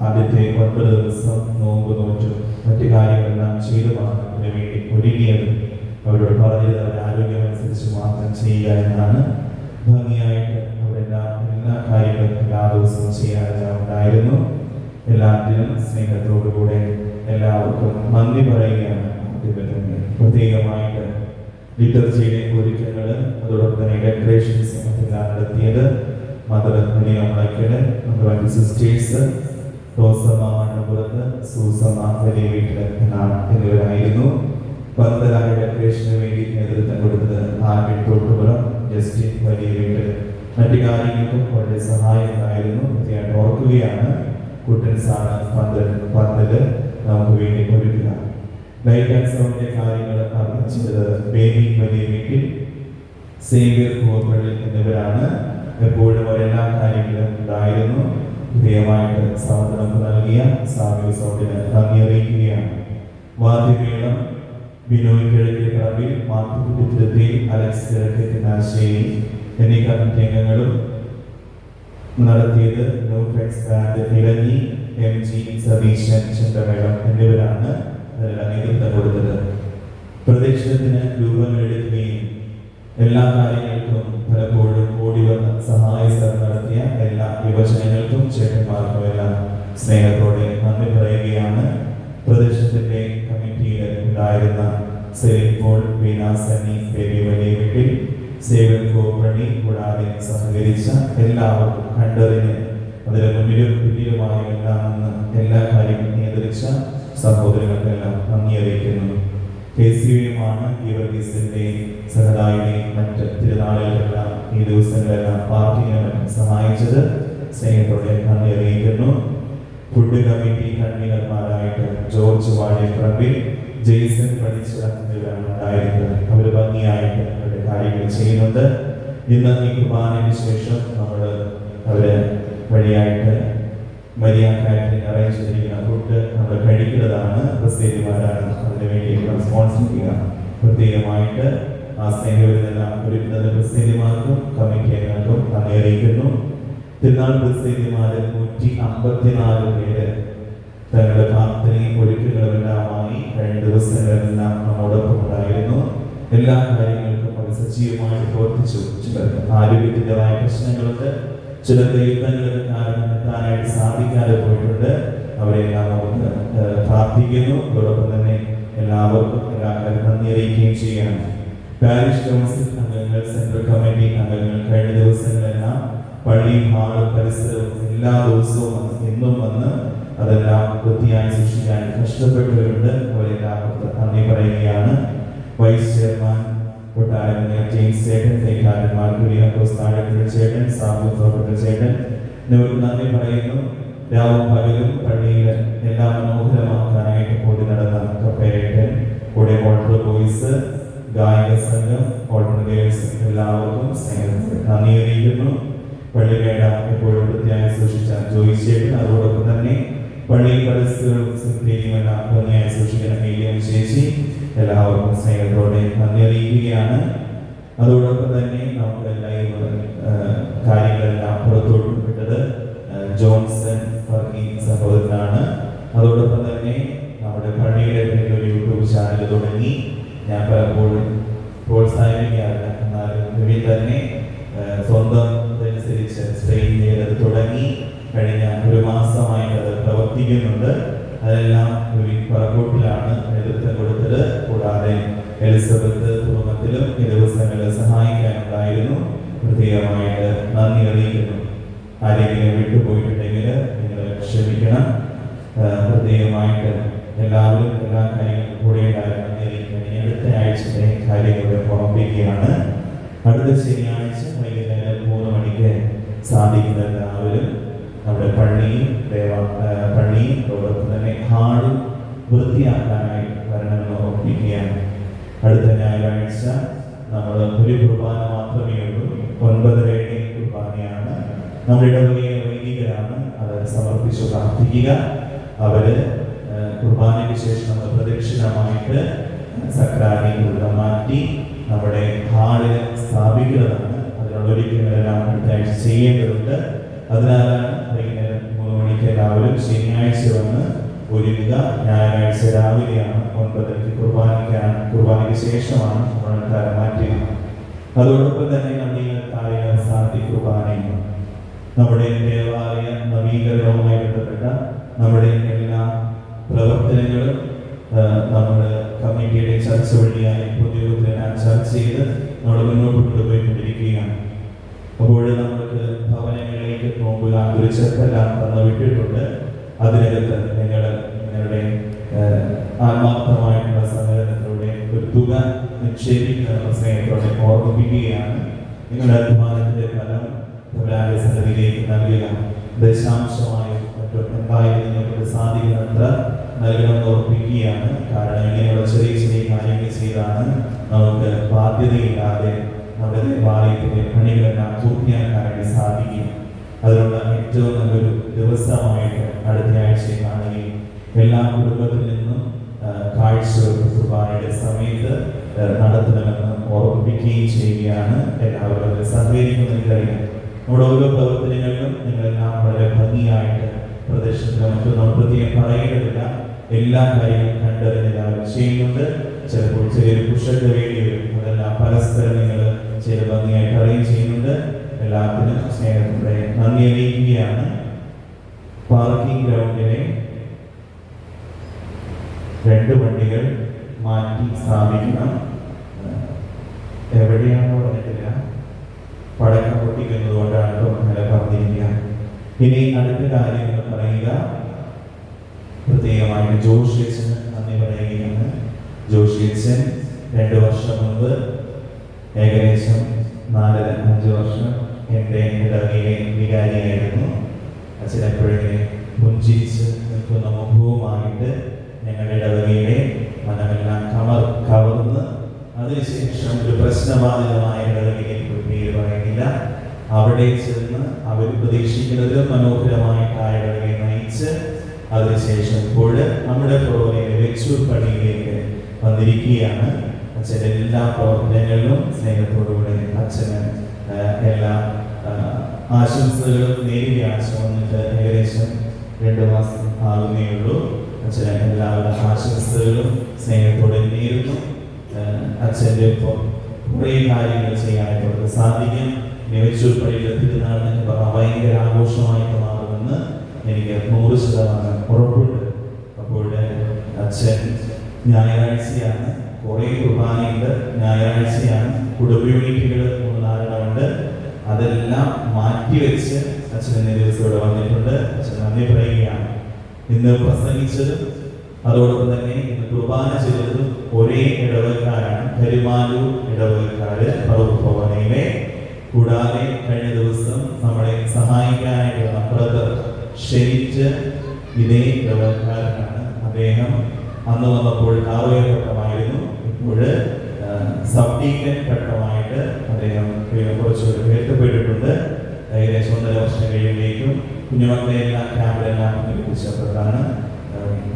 ആദ്യത്തെ 9 ദിവസം നോമ്പ് നോറ്റും മറ്റു കാര്യങ്ങളെല്ലാം ചെയ്തുമാണ് അതിനു വേണ്ടി ഒരുങ്ങിയത്. അവരോട് പറഞ്ഞത് അവരുടെ ആരോഗ്യമനുസരിച്ച് മാത്രം ചെയ്യുക എന്നാണ്. ഭംഗിയായിട്ട് അവരെല്ലാം എല്ലാ കാര്യങ്ങളും എല്ലാ ദിവസവും ചെയ്യാറുണ്ടായിരുന്നു. എല്ലാത്തിനും സ്നേഹത്തോടുകൂടെ എല്ലാവർക്കും നന്ദി പറയുകയാണ്. പ്രത്യേകമായിട്ട് ലിറ്റർജിയുടെ ഒരുക്കങ്ങൾ, അതോടൊപ്പം തന്നെ ഡെക്കറേഷൻസ് എല്ലാം നടത്തിയത് മദർ മുനിയമ്മയ്ക്കല്, നമ്മുടെ സിസ്റ്റേഴ്സ് റോസമ്മ മണ്ണപ്പുറത്ത്, സൂസമ്മ വലിയ വീട്ടില് എന്നിവരായിരുന്നു. പന്തലായ ഡെക്കറേഷന് വേണ്ടി നേതൃത്വം കൊടുത്തത് ആർമിൻ തോട്ടുപുറം, ജസ്റ്റിൻ വലിയ വീട്ടിൽ. മറ്റു കാര്യങ്ങൾക്കും വളരെ സഹായമായിരുന്നു. പ്രത്യേകം ഓർക്കുകയാണ്. കുട്ടൻസാണ് പന്തല് നമുക്ക് വേണ്ടി ഒരുക്കുക. ലൈറ്റ് ആൻഡ് സൗണ്ടിന്റെ കാര്യങ്ങൾ അറിയിച്ചത് ബേബി വലിയ വീട്ടിൽ, സേവ്യർ കോപ്പള്ളി എന്നിവരാണ്. എപ്പോഴും അവരെല്ലാ കാര്യങ്ങളും ഉണ്ടായിരുന്നു. പ്രത്യേകമായിട്ട് സൗണ്ട് നമുക്ക് നൽകിയ സാമ്യ സൗണ്ടിന് നന്ദി അറിയിക്കുകയാണ്. വാദ്യമേളം ബിനോയ് കിഴക്കേ പറമ്പിൽ, മാത്തുക്കുട്ടിത്തിൽ, അലക്സ് കിഴക്കേ തിന്നാശ്ശേരി എന്നീ കമ്മിറ്റി അംഗങ്ങളും നടത്തിയത് no flex band Elanji, MG Satheesan ചെണ്ടമേളം എന്നിവരാണ് അതിനെല്ലാം നേതൃത്വം കൊടുത്തത്. പ്രദക്ഷിണത്തിന് രൂപങ്ങളെടുക്കുകയും എല്ലാ കാര്യങ്ങൾക്കും പലപ്പോഴും ഓടി വന്ന് സഹായ നടത്തിയ എല്ലാ യുവജനങ്ങൾക്കും ചേട്ടന്മാർക്കും എല്ലാം സ്നേഹത്തോടെ നന്ദി പറയുകയാണ്. പ്രദക്ഷിണത്തിന്റെ കമ്മിറ്റിയിൽ ഉണ്ടായിരുന്ന സെലിപ്പോൾ, വീണാസന്നി, ബേബി വലിയ വീട്ടിൽ, സേവൻ കോപ്പണി കൂടാതെ സഹകരിച്ച എല്ലാവർക്കും കണ്ടറിഞ്ഞ് അതിന് മുന്നിലും പിന്നിലുമായി എല്ലാം നിന്ന് എല്ലാ കാര്യങ്ങളും നിയന്ത്രിച്ച സഹോദരങ്ങൾക്കെല്ലാം നന്ദി അറിയിക്കുന്നു. KCUമാണ് ഈ വർഗീസിന്റെ സഹതായിനെയും മറ്റ് തിരുനാളുകളെല്ലാം ഈ ദിവസങ്ങളെല്ലാം പാർട്ടിയെ സഹായിച്ചത്. സ്നേഹത്തോടെ നന്ദി അറിയിക്കുന്നു. Food committee കൺവീനർമാരായിട്ട് George Vazhaparambil, Jason പഠിച്ചിടക്കുന്നവരാണ് ഉണ്ടായിരുന്നത്. അവർ ഭംഗിയായിട്ട് അവരുടെ കാര്യങ്ങൾ ചെയ്യുന്നുണ്ട്. ഇന്ന് ഈ കുർബാനയ്ക്ക് ശേഷം നമ്മൾ അവര് വഴിയായിട്ട് മരിയ കാറ്ററിംഗ് അറേഞ്ച് ചെയ്തിരിക്കുന്ന ഫുഡ് നമ്മൾ കഴിക്കുന്നതാണ്. പ്രസിദ്ധന്മാരാണ് അതിനുവേണ്ടി റെസ്പോൺസിബിലിറ്റി. പ്രത്യേകമായിട്ട് ആ സ്നേഹവിരുന്നെല്ലാം ഒരുക്കുന്നത് പ്രസിദ്ധന്മാർക്കും കമ്മിറ്റി അംഗങ്ങൾക്കും നന്ദി അറിയിക്കുന്നു. തിരുനാൾ പ്രസിദ്ധന്മാര് 154 പേര് തങ്ങളുടെ പ്രാർത്ഥനയും ഒരുക്കങ്ങളുമെല്ലാമായി കഴിഞ്ഞ ദിവസങ്ങളെല്ലാം നമ്മോടൊപ്പം ഉണ്ടായിരുന്നു. എല്ലാ കാര്യങ്ങൾക്കും അവർ സജീവമായിട്ട് പ്രവർത്തിച്ചു. ചിലർക്ക് ആരോഗ്യത്തിൻ്റെതായ പ്രശ്നങ്ങളുണ്ട്, ചിലർക്ക് യുദ്ധങ്ങൾക്ക് കാരണം എത്താനായിട്ട് സാധിക്കാതെ പോയിട്ടുണ്ട്. അവരെല്ലാം നമുക്ക് പ്രാർത്ഥിക്കുന്നു. അതോടൊപ്പം തന്നെ എല്ലാവർക്കും എല്ലാ കാര്യം നന്ദി അറിയിക്കുകയും ചെയ്യണം. പാരിഷ് കൗൺസിൽ അംഗങ്ങൾ, സെൻട്രൽ കമ്മിറ്റി അംഗങ്ങൾ കഴിഞ്ഞ ദിവസങ്ങളെല്ലാം പള്ളിയും ഹാളും പരിസരവും എല്ലാ ദിവസവും എന്നും വന്ന് അതെല്ലാം വൃത്തിയായി സൂക്ഷിക്കാൻ കഷ്ടപ്പെട്ടവരുണ്ട്. അവരെല്ലാവർക്കും നന്ദി പറയുകയാണ്. വൈസ് ചെയർമാൻ കൊട്ടാരം ജെയിംസ് ചേട്ടൻ, തേക്കാരന്മാർ കുര്യാക്കോസ് താഴെക്കുഴ ചേട്ടൻ, സാബു തോട്ടത്തിൽ ചേട്ടൻ എന്നിവർക്ക് നന്ദി പറയുന്നു. രാവും പകലും പള്ളിയിൽ എല്ലാം മനോഹരമാക്കാനായിട്ട് കൂടി നടന്ന കപ്പേരേട്ടൻ, കൂടെ ഓൾട്ടർ ബോയ്സ്, ഗായക സംഘം, ഓൾട്ടർ ഗേൾസ് എല്ലാവർക്കും സ്നേഹത്തിൽ നന്ദി അറിയിക്കുന്നു. പള്ളിമേട എപ്പോഴും വൃത്തിയായി സൂക്ഷിച്ച ജോയി ചേട്ടൻ, അതോടൊപ്പം തന്നെ പള്ളിയിൽ പരിസ്ഥിതികളും സെക്രട്ടറിയുമെല്ലാം ഭംഗിയായി സൂക്ഷിക്കുന്ന മീഡിയം ചേച്ചി എല്ലാവർക്കും സ്നേഹത്തോടെ നന്ദി അറിയിക്കുകയാണ്. അതോടൊപ്പം തന്നെ നമുക്ക് ലൈവ് കാര്യങ്ങളെല്ലാം പുറത്തോട്ട് വിട്ടത് ജോൺസൺ വർക്കി സഹോദരനാണ്. അതോടൊപ്പം തന്നെ നമ്മുടെ പള്ളിയുടെ ഒരു യൂട്യൂബ് ചാനൽ തുടങ്ങി. ഞാൻ പലപ്പോഴും പ്രോത്സാഹിപ്പിക്കാറില്ല, എന്നാലും ഇവയിൽ തന്നെ സ്വന്തം അനുസരിച്ച് സ്ട്രെയിൻ ചെയ്തത് തുടങ്ങി. കഴിഞ്ഞ ഒരു മാസമായിട്ട് അത് പ്രവർത്തിക്കുന്നുണ്ട്. അതെല്ലാം ഒരു പറക്കൂട്ടിലാണ് നേതൃത്വം കൊടുത്തത്. കൂടാതെ എലിസബത്ത് കുടുംബത്തിലും ഈ ദിവസങ്ങളിൽ സഹായിക്കാനുണ്ടായിരുന്നു. പ്രത്യേകമായിട്ട് നന്ദി അറിയിക്കുന്നു. ആരെങ്കിലും വിട്ടുപോയിട്ടുണ്ടെങ്കിൽ നിങ്ങൾ ക്ഷമിക്കണം. പ്രത്യേകമായിട്ട് എല്ലാവരും എല്ലാ കാര്യങ്ങളും കൂടെ നന്ദി അറിയിക്കണം. അടുത്ത ആഴ്ചത്തെ കാര്യങ്ങളുടെ ഓർമ്മിപ്പിക്കുകയാണ്. അടുത്ത ശനിയാഴ്ച വൈകുന്നേരം 3 മണിക്ക് സാധിക്കുന്ന എല്ലാവരും നമ്മുടെ പള്ളിയും അതോടൊപ്പം തന്നെ ഹാളും വൃത്തിയാക്കാനായിട്ട് വരണമെന്ന് ഓർമ്മിപ്പിക്കുകയാണ്. അടുത്ത ഞായറാഴ്ച നമ്മൾ ഒരു കുർബാന മാത്രമേ ഉള്ളൂ. 9:30 കുർബാനയാണ്. നമ്മുടെ ഇടവകയിലെ വൈദികരാണ് അത് സമർപ്പിച്ചു പ്രാർത്ഥിക്കുക. അവര് കുർബാനയ്ക്ക് ശേഷം നമ്മൾ പ്രദക്ഷിണമായിട്ട് സക്രാരി മാറ്റി നമ്മുടെ ഹാളിൽ സ്ഥാപിക്കുന്നതാണ്. അതിനുള്ള ഒരുക്കങ്ങളെല്ലാം അടുത്ത ആഴ്ച ചെയ്യേണ്ടതുണ്ട്. അതിനാലാണ് വൈകുന്നേരം 3 മണിക്ക് എല്ലാവരും ശനിയാഴ്ച വന്ന് ഒരുങ്ങുക. ഞായറാഴ്ച രാവിലെയാണ് 9:00 കുർബാനയ്ക്ക് ശേഷമാണ് മാറ്റുക. അതോടൊപ്പം തന്നെ നമ്മൾ സാന്തി കുർബാനയും നമ്മുടെ ദേവാലയ നവീകരണവുമായി ബന്ധപ്പെട്ട നമ്മുടെ എല്ലാ പ്രവർത്തനങ്ങളും നമ്മൾ കമ്മിറ്റിയുടെ ചർച്ച വഴിയായി പൊതുയോഗത്തിനെല്ലാം ചർച്ച ചെയ്ത് നമ്മൾ മുന്നോട്ട് കൊണ്ടുപോയിക്കൊണ്ടിരിക്കുകയാണ്. അപ്പോൾ നമുക്ക് ഭവനങ്ങളിലേക്ക് നോക്കുക ഒരു ചെറുക്കെല്ലാം തന്നു വിട്ടിട്ടുണ്ട്. അതിനകത്ത് നിങ്ങളുടെ ആത്മാർത്ഥമായിട്ടുള്ള സഹകരണത്തിലൂടെ ഒരു തുക നിക്ഷേപിക്കുന്ന സ്നേഹത്തോടെ ഓർമ്മിപ്പിക്കുകയാണ്. നിങ്ങളുടെ അഭിമാനത്തിന്റെ ഫലം തമ്പുരാന്റെ സന്നിധിയിലേക്ക് നൽകുക. ദശാംശമായും മറ്റും എന്തായാലും നിങ്ങൾക്ക് സാധിക്കുന്നത്ര നൽകണമെന്ന് ഓർമ്മിപ്പിക്കുകയാണ്. കാരണം ഇങ്ങനെയുള്ള ചെറിയ ചെറിയ കാര്യങ്ങൾ ചെയ്താണ് നമുക്ക് ബാധ്യതയില്ലാതെ നമ്മുടെ ദേവാലയത്തിന്റെ പണികളെല്ലാം പൂർത്തിയാക്കാനായിട്ട് സാധിക്കും. അതിനുള്ള ഏറ്റവും നല്ലൊരു ദിവസമായിട്ട് അടുത്ത ആഴ്ച കാണുകയും എല്ലാ കുടുംബത്തിൽ നിന്നും കാഴ്ചവെപ്പ് കുർബാനയുടെ സമയത്ത് നടത്തണമെന്ന് ഓർമ്മിപ്പിക്കുകയും ചെയ്യുകയാണ്. എല്ലാവരും അതിൽ സഹകരിക്കുന്നതിനറിയാം. നമ്മുടെ ഓരോ പ്രവർത്തനങ്ങളിലും നിങ്ങളെല്ലാം വളരെ ഭംഗിയായിട്ട് പ്രദർശനത്തിന് മറ്റും നമ്മൾ പ്രത്യേകം പറയേണ്ടതില്ല. എല്ലാ കാര്യങ്ങളും കണ്ടറിഞ്ഞ് എല്ലാവരും ചെയ്യുന്നുണ്ട്. ചിലപ്പോൾ ചെറിയൊരു പുഷൊക്കെ വേണ്ടി വരും. അതെല്ലാം പരസ്പരം നിങ്ങൾ ചില ഭംഗിയായിട്ട് അറിയുകയും ചെയ്യുന്നുണ്ട്. എല്ലാത്തിനും സ്നേഹത്തിലൂടെ നന്ദി അറിയിക്കുകയാണ്. പാർക്കിംഗ് ഗ്രൗണ്ടിനെ 2 വണ്ടികൾ മാറ്റി സ്ഥാപിക്കണം. എവിടെയാണോ പറഞ്ഞിട്ടില്ല, പടക്കം പൊട്ടിക്കുന്നത് കൊണ്ടാണ് ഇപ്പോൾ അങ്ങനെ പറഞ്ഞിരിക്കുക. ഇനി അടുത്ത കാര്യം എന്ന് പറയുക, പ്രത്യേകമായിട്ട് ജോഷിയച്ചന് നന്ദി പറയുകയാണ്. ജോഷിയച്ചൻ 2 വർഷം മുമ്പ് ഏകദേശം 4-5 വർഷം എൻ്റെ ഇടവകയിലെ വികാരിയായിരുന്നു. അച്ഛൻ എപ്പോഴെങ്കിലും പുഞ്ചിരിച്ച് നിൽക്കുന്ന മുഖവുമായിട്ട് ഞങ്ങളുടെ ഇടവകയിലെ മനമെല്ലാം കവർന്ന് അതിനുശേഷം ഒരു പ്രശ്നബാധിതമായ ഇടവകയിലേക്ക് പേര് പറയുന്നില്ല, അവിടെ ചെന്ന് അവർ പ്രതീക്ഷിക്കുന്നതിലും മനോഹരമായിട്ടായ ഇടവകയെ നയിച്ച് അതിനുശേഷം ഇപ്പോൾ നമ്മുടെ പുറകിലെ വെച്ചൂർ പള്ളിയിലേക്ക് വന്നിരിക്കുകയാണ്. അച്ഛൻ്റെ എല്ലാ പ്രവർത്തനങ്ങളിലും സ്നേഹത്തോടുകൂടെ അച്ഛന് എല്ലാ ആശംസകളും നേരുകയാണ്. വന്നിട്ട് ഏകദേശം 2 മാസം ആകുന്നേ ഉള്ളൂ. അച്ഛന് എല്ലാവരുടെ ആശംസകളും സ്നേഹത്തോടെ നേരുന്നു. അച്ഛൻ്റെ ഇപ്പോൾ കുറേ കാര്യങ്ങൾ ചെയ്യാനായിട്ട് അവർക്ക് സാധിക്കും. വെച്ചൂർ പള്ളിയിലെ തിരുനാളിന് ഭയങ്കര ആഘോഷമായിട്ട് മാറുമെന്ന് എനിക്ക് 100% ഉറപ്പുണ്ട്. അപ്പോൾ അച്ഛൻ ഞായറാഴ്ചയാണ്, കുറേ കുർബാനയുണ്ട്, ഞായറാഴ്ചയാണ്, കുടുംബ യൂണിറ്റുകൾ 3-4 ഉണ്ട്. അതെല്ലാം മാറ്റിവെച്ച് അച്ഛൻ ഇന്നേ ദിവസം ഇവിടെ വന്നിട്ടുണ്ട്. അച്ഛൻ നന്ദി പറയുകയാണ്. ഇന്ന് പ്രസംഗിച്ചതും അതോടൊപ്പം തന്നെ ഇന്ന് കുർബാന ചെയ്തതും ഒരേ ഇടവകക്കാരാണ്, കരുമാലൂർ ഇടവകക്കാര് പറവൂർ ഭവനയിലെ. കൂടാതെ കഴിഞ്ഞ ദിവസം നമ്മളെ സഹായിക്കാനായിട്ടുള്ള ബ്രദർ ക്ഷണിച്ച് ഇതേ ഇടവകക്കാരനാണ്. അദ്ദേഹം അന്ന് വന്നപ്പോൾ കാർവേർ ഘട്ടമായിരുന്നു, ഇപ്പോൾ സബ് ഡീക്കൻ ഘട്ടമായിട്ട് അദ്ദേഹം കുറച്ചുകൂടി ഉയർത്തപ്പെട്ടിട്ടുണ്ട്. ഏകദേശം 1.5 വർഷം കഴിയുമ്പോഴേക്കും കുഞ്ഞുമക്കളെ എല്ലാം ക്യാമ്പിലെല്ലാം ഏൽപ്പിച്ചപ്പോഴാണ്.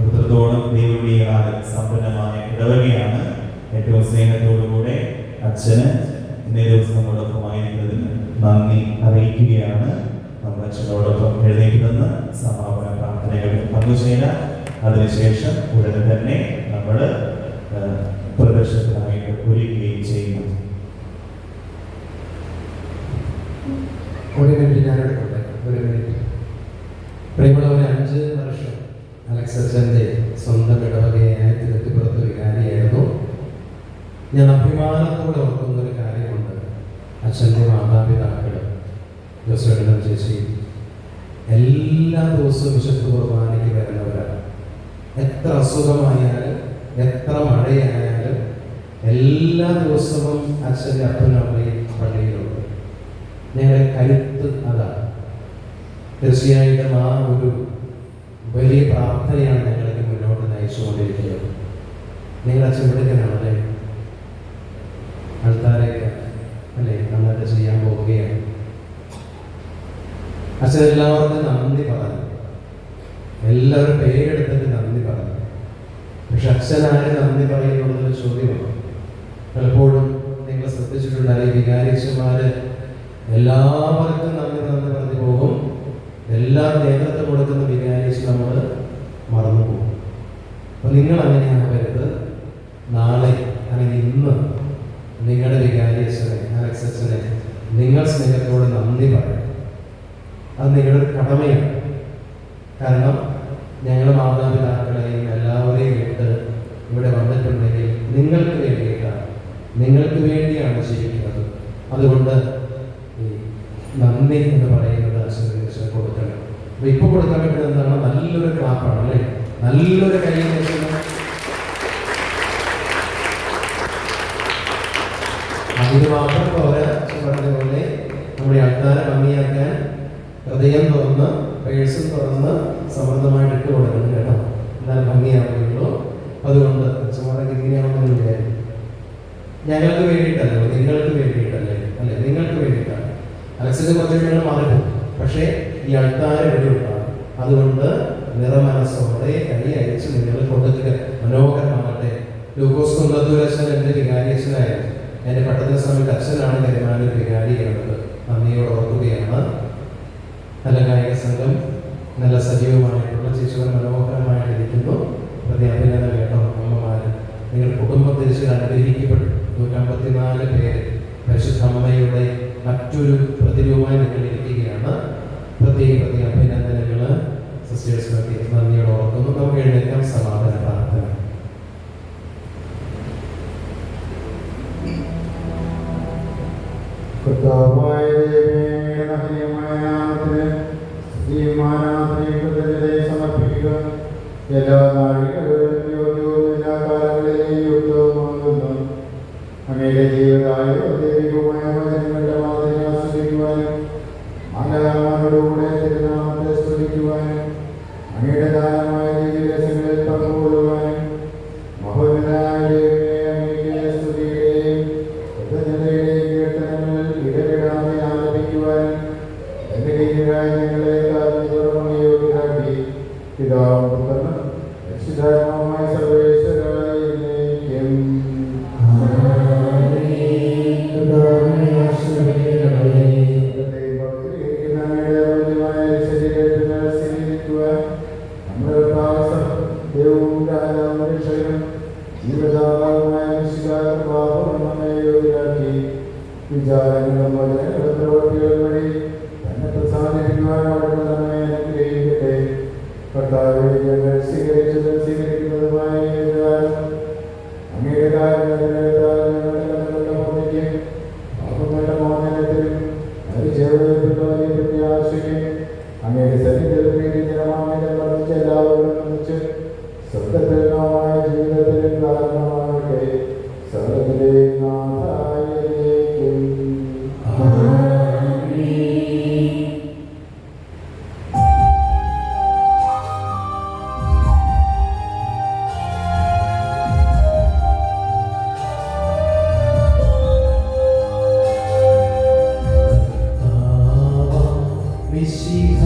എത്രത്തോളം ദൈവവിളികളാൽ സമ്പന്നമായ ഇടവകയാണ്. ഏറ്റവും സ്നേഹത്തോടുകൂടെ അച്ഛന് ഇന്നേ ദിവസം നമ്മോടൊപ്പമായിരിക്കുന്നതിന് നന്ദി അറിയിക്കുകയാണ്. നമ്മൾ അച്ഛനോടൊപ്പം എഴുന്നേറ്റ് നിന്ന് സമാപന പ്രാർത്ഥനകളിൽ പങ്കുചേരാം. അതിനുശേഷം ഉടനെ തന്നെ നമ്മൾ പ്രദർശനത്തിനായിട്ട് ഒരുക്കുകയും ചെയ്യുന്നു. ഒരു മിനിറ്റ് ഞാനെടുക്കട്ടെ, ഒരു മിനിറ്റ്. പ്രിയമുള്ളവരെ, 5 വർഷം അലക്സ് അച്ഛൻ്റെ സ്വന്തം ഇടവകയായ തിരുത്തിപ്പുറത്ത് വികാരിയായിരുന്നു. ഞാൻ അഭിമാനത്തോടെ ഓർക്കുന്നൊരു കാര്യമുണ്ട്. അച്ഛൻ്റെ മാതാപിതാക്കൾ ജോസേട്ടനും ചേച്ചി എല്ലാ ദിവസവും വിശുദ്ധ കുർബാനയ്ക്ക് വരുന്നവരാണ്. എത്ര അസുഖമായാലും എത്ര മഴയായാലും എല്ലാ ദിവസവും അച്ഛൻ്റെ അപ്പനും അമ്മയും പള്ളിയിലുണ്ട്. ഞങ്ങളുടെ കരുത്ത് അതാണ്. തീർച്ചയായിട്ടും ആ ഒരു വലിയ പ്രാർത്ഥനയാണ് ഞങ്ങൾക്ക് മുന്നോട്ട് നയിച്ചുകൊണ്ടിരിക്കുന്നത്. നിങ്ങളുടെ അച്ഛൻ വിടുകയാണല്ലേ, ആൾക്കാരൊക്കെ അല്ലേ നന്നായിട്ട് ചെയ്യാൻ പോവുകയാണ്. അച്ഛൻ എല്ലാവർക്കും നന്ദി പറഞ്ഞു, എല്ലാവരും പേരെടുത്തിട്ട് നന്ദി പറഞ്ഞു. പക്ഷെ അച്ഛനാര് നന്ദി പറയുന്നുള്ളൊരു ചോദ്യമാണ്. പലപ്പോഴും നിങ്ങൾ ശ്രദ്ധിച്ചിട്ടുണ്ടായി, വികാരിച്ചന്മാര് എല്ലാവർക്കും നന്ദി പറഞ്ഞു പോകും. എല്ലാ നേതൃത്വം കൊടുക്കുന്ന വികാരിച്ച് നമ്മൾ മറന്നു പോകും. അപ്പൊ നിങ്ങൾ അങ്ങനെയാകരുത്. നാളെ അല്ലെങ്കിൽ ഇന്ന് നിങ്ങളുടെ വികാരിയച്ഛനെ അലക്സ് അച്ഛനെ നിങ്ങൾ സ്നേഹത്തോട് നന്ദി പറയണം. അത് നിങ്ങളുടെ കടമയാണ്. കാരണം ഞങ്ങൾ മാതാപിതാക്കളെയും എല്ലാവരെയും വിട്ട് ഇവിടെ വന്നിട്ടുണ്ടെങ്കിൽ നിങ്ങൾക്ക് വേണ്ടിയിട്ടാണ്, നിങ്ങൾക്ക് വേണ്ടിയാണ് ജീവിക്കുന്നത്. അതുകൊണ്ട് ഈ നന്ദി എന്ന് പറയുന്നത് അച്ഛന് കൊടുക്കണം. അപ്പോൾ ഇപ്പോൾ കൊടുക്കാൻ പറ്റുന്നത് എന്താണ്? നല്ലൊരു ക്ലാപ്പാണ് അല്ലേ? നല്ലൊരു കൈ അതിന് മാത്രം പോരാ. പറഞ്ഞതുപോലെ നമ്മുടെ ആൾക്കാരെ ഭംഗിയാക്കാൻ ഹൃദയം തുറന്ന് പേഴ്സും തുറന്ന് സമൃദ്ധമായിട്ട് ഇട്ട് കൊടുക്കണം കേട്ടോ. എന്നാൽ ഭംഗിയാവുകയുള്ളൂ. അതുകൊണ്ട് അച്ഛന്മാരൊക്കെ ഇങ്ങനെയാണെന്ന് വിചാരിക്കും. ഞങ്ങൾക്ക് വേണ്ടിയിട്ടല്ലോ, നിങ്ങൾക്ക് വേണ്ടിയിട്ടല്ലേ അല്ലേ? നിങ്ങൾക്ക് വേണ്ടിയിട്ടാണ്. അലക്സിന് കുറച്ച് ഞങ്ങൾ മാറിപ്പോകും, പക്ഷേ ഈ ആൾക്കാർ ഇവിടെ ഉണ്ടാകും. അതുകൊണ്ട് നിറമനസ്സോടെ കൈ അയച്ച് നിങ്ങൾ കൊടുക്കുക. മനോഹരമാകട്ടെ. ലൂക്കോസ് കുന്നത്തൂരച്ഛൻ എൻ്റെ വികാരിയച്ഛനായിരുന്നു. എൻ്റെ പട്ടണ സമയത്ത് അച്ഛനാണ് കരിമാനൂർ വികാരിയാണത്. നന്ദിയോട് ഓർക്കുകയാണ്. നല്ല ഗായക സംഘം, നല്ല സജീവമായിട്ടുള്ള ശിശുവൻ മനോഹരമായിട്ടിരിക്കുന്നു. പ്രതി അഭിനന്ദനം കേട്ടോ. അമ്മമാർ, നിങ്ങൾ കുടുംബത്തിൽ അനുഗ്രഹിക്കപ്പെട്ടു. 154 പേര് പരിശുദ്ധ അമ്മയുടെ മറ്റൊരു പ്രതിരൂപമായി നിങ്ങൾ ഇരിക്കുകയാണ്. പ്രത്യേക അഭിനന്ദനങ്ങൾ സിസ്റ്റേഴ്സിനൊക്കെ നന്ദിയോട് ഓർക്കുന്നു. നമുക്ക് എഴുന്നേൽക്കാം. സമാധാന പ്രാർത്ഥന. സമർപ്പിക്കുക. എല്ലാ നാഴികകളിലും എല്ലാ കാലങ്ങളിലെയും യുക്തവുമാകുന്നു. അങ്ങയുടെ ജീവനായ ദൈവികമായ വചനങ്ങളുടെ മാതിരി ആസ്വദിക്കുവാനും മാലാഖമാരോടുകൂടെ തിരുനാമത്തെ സ്തുതിക്കുവാനും അങ്ങയുടെ ദാനമായ ദിവ്യരസങ്ങളിൽ പങ്കുകൊള്ളുവാനും മഹോന്നതനായ ദൈവമേ അങ്ങയുടെ സ്തുതിയുടെയും കൃതജ്ഞതയുടെയും കീർത്തനങ്ങളിൽ ഇടപെടാതെ ആലപിക്കുവാനും എന്റെ കീഴിലായി ഞങ്ങളെ കാരണത്തോളം യോഗ്യരാക്കി. പിതാവും പുത്രനും രക്ഷിതാവുമായ സർവേശ്വരായ എന്നേക്കും. വിചാരങ്ങളും വചനങ്ങളും പ്രവൃത്തികളും വഴി തന്നെ പ്രസാദിപ്പിക്കുവാൻ അവിടുന്ന് നമ്മെ അനുഗ്രഹിക്കട്ടെ. കർത്താവേ, ഞങ്ങൾ സ്വീകരിച്ചതും സ്വീകരിക്കുന്നതുമായ അങ്ങയുടെ പാപങ്ങളുടെ മോചനത്തിനും പരിചയപ്പെട്ടവരെ പ്രത്യാശയ്ക്കും അങ്ങയുടെ സന്നിധിയിൽ പ്രീതിജനമാമിതം വർദ്ധിച്ച എല്ലാവരും ഒന്നിച്ച് സ്വർഗത്തിലുമായ ജീവിതത്തിലും കാരണമാകട്ടെ. സർവ്വത്തിലെയും നാഥായിരിക്കും. വിശിഖ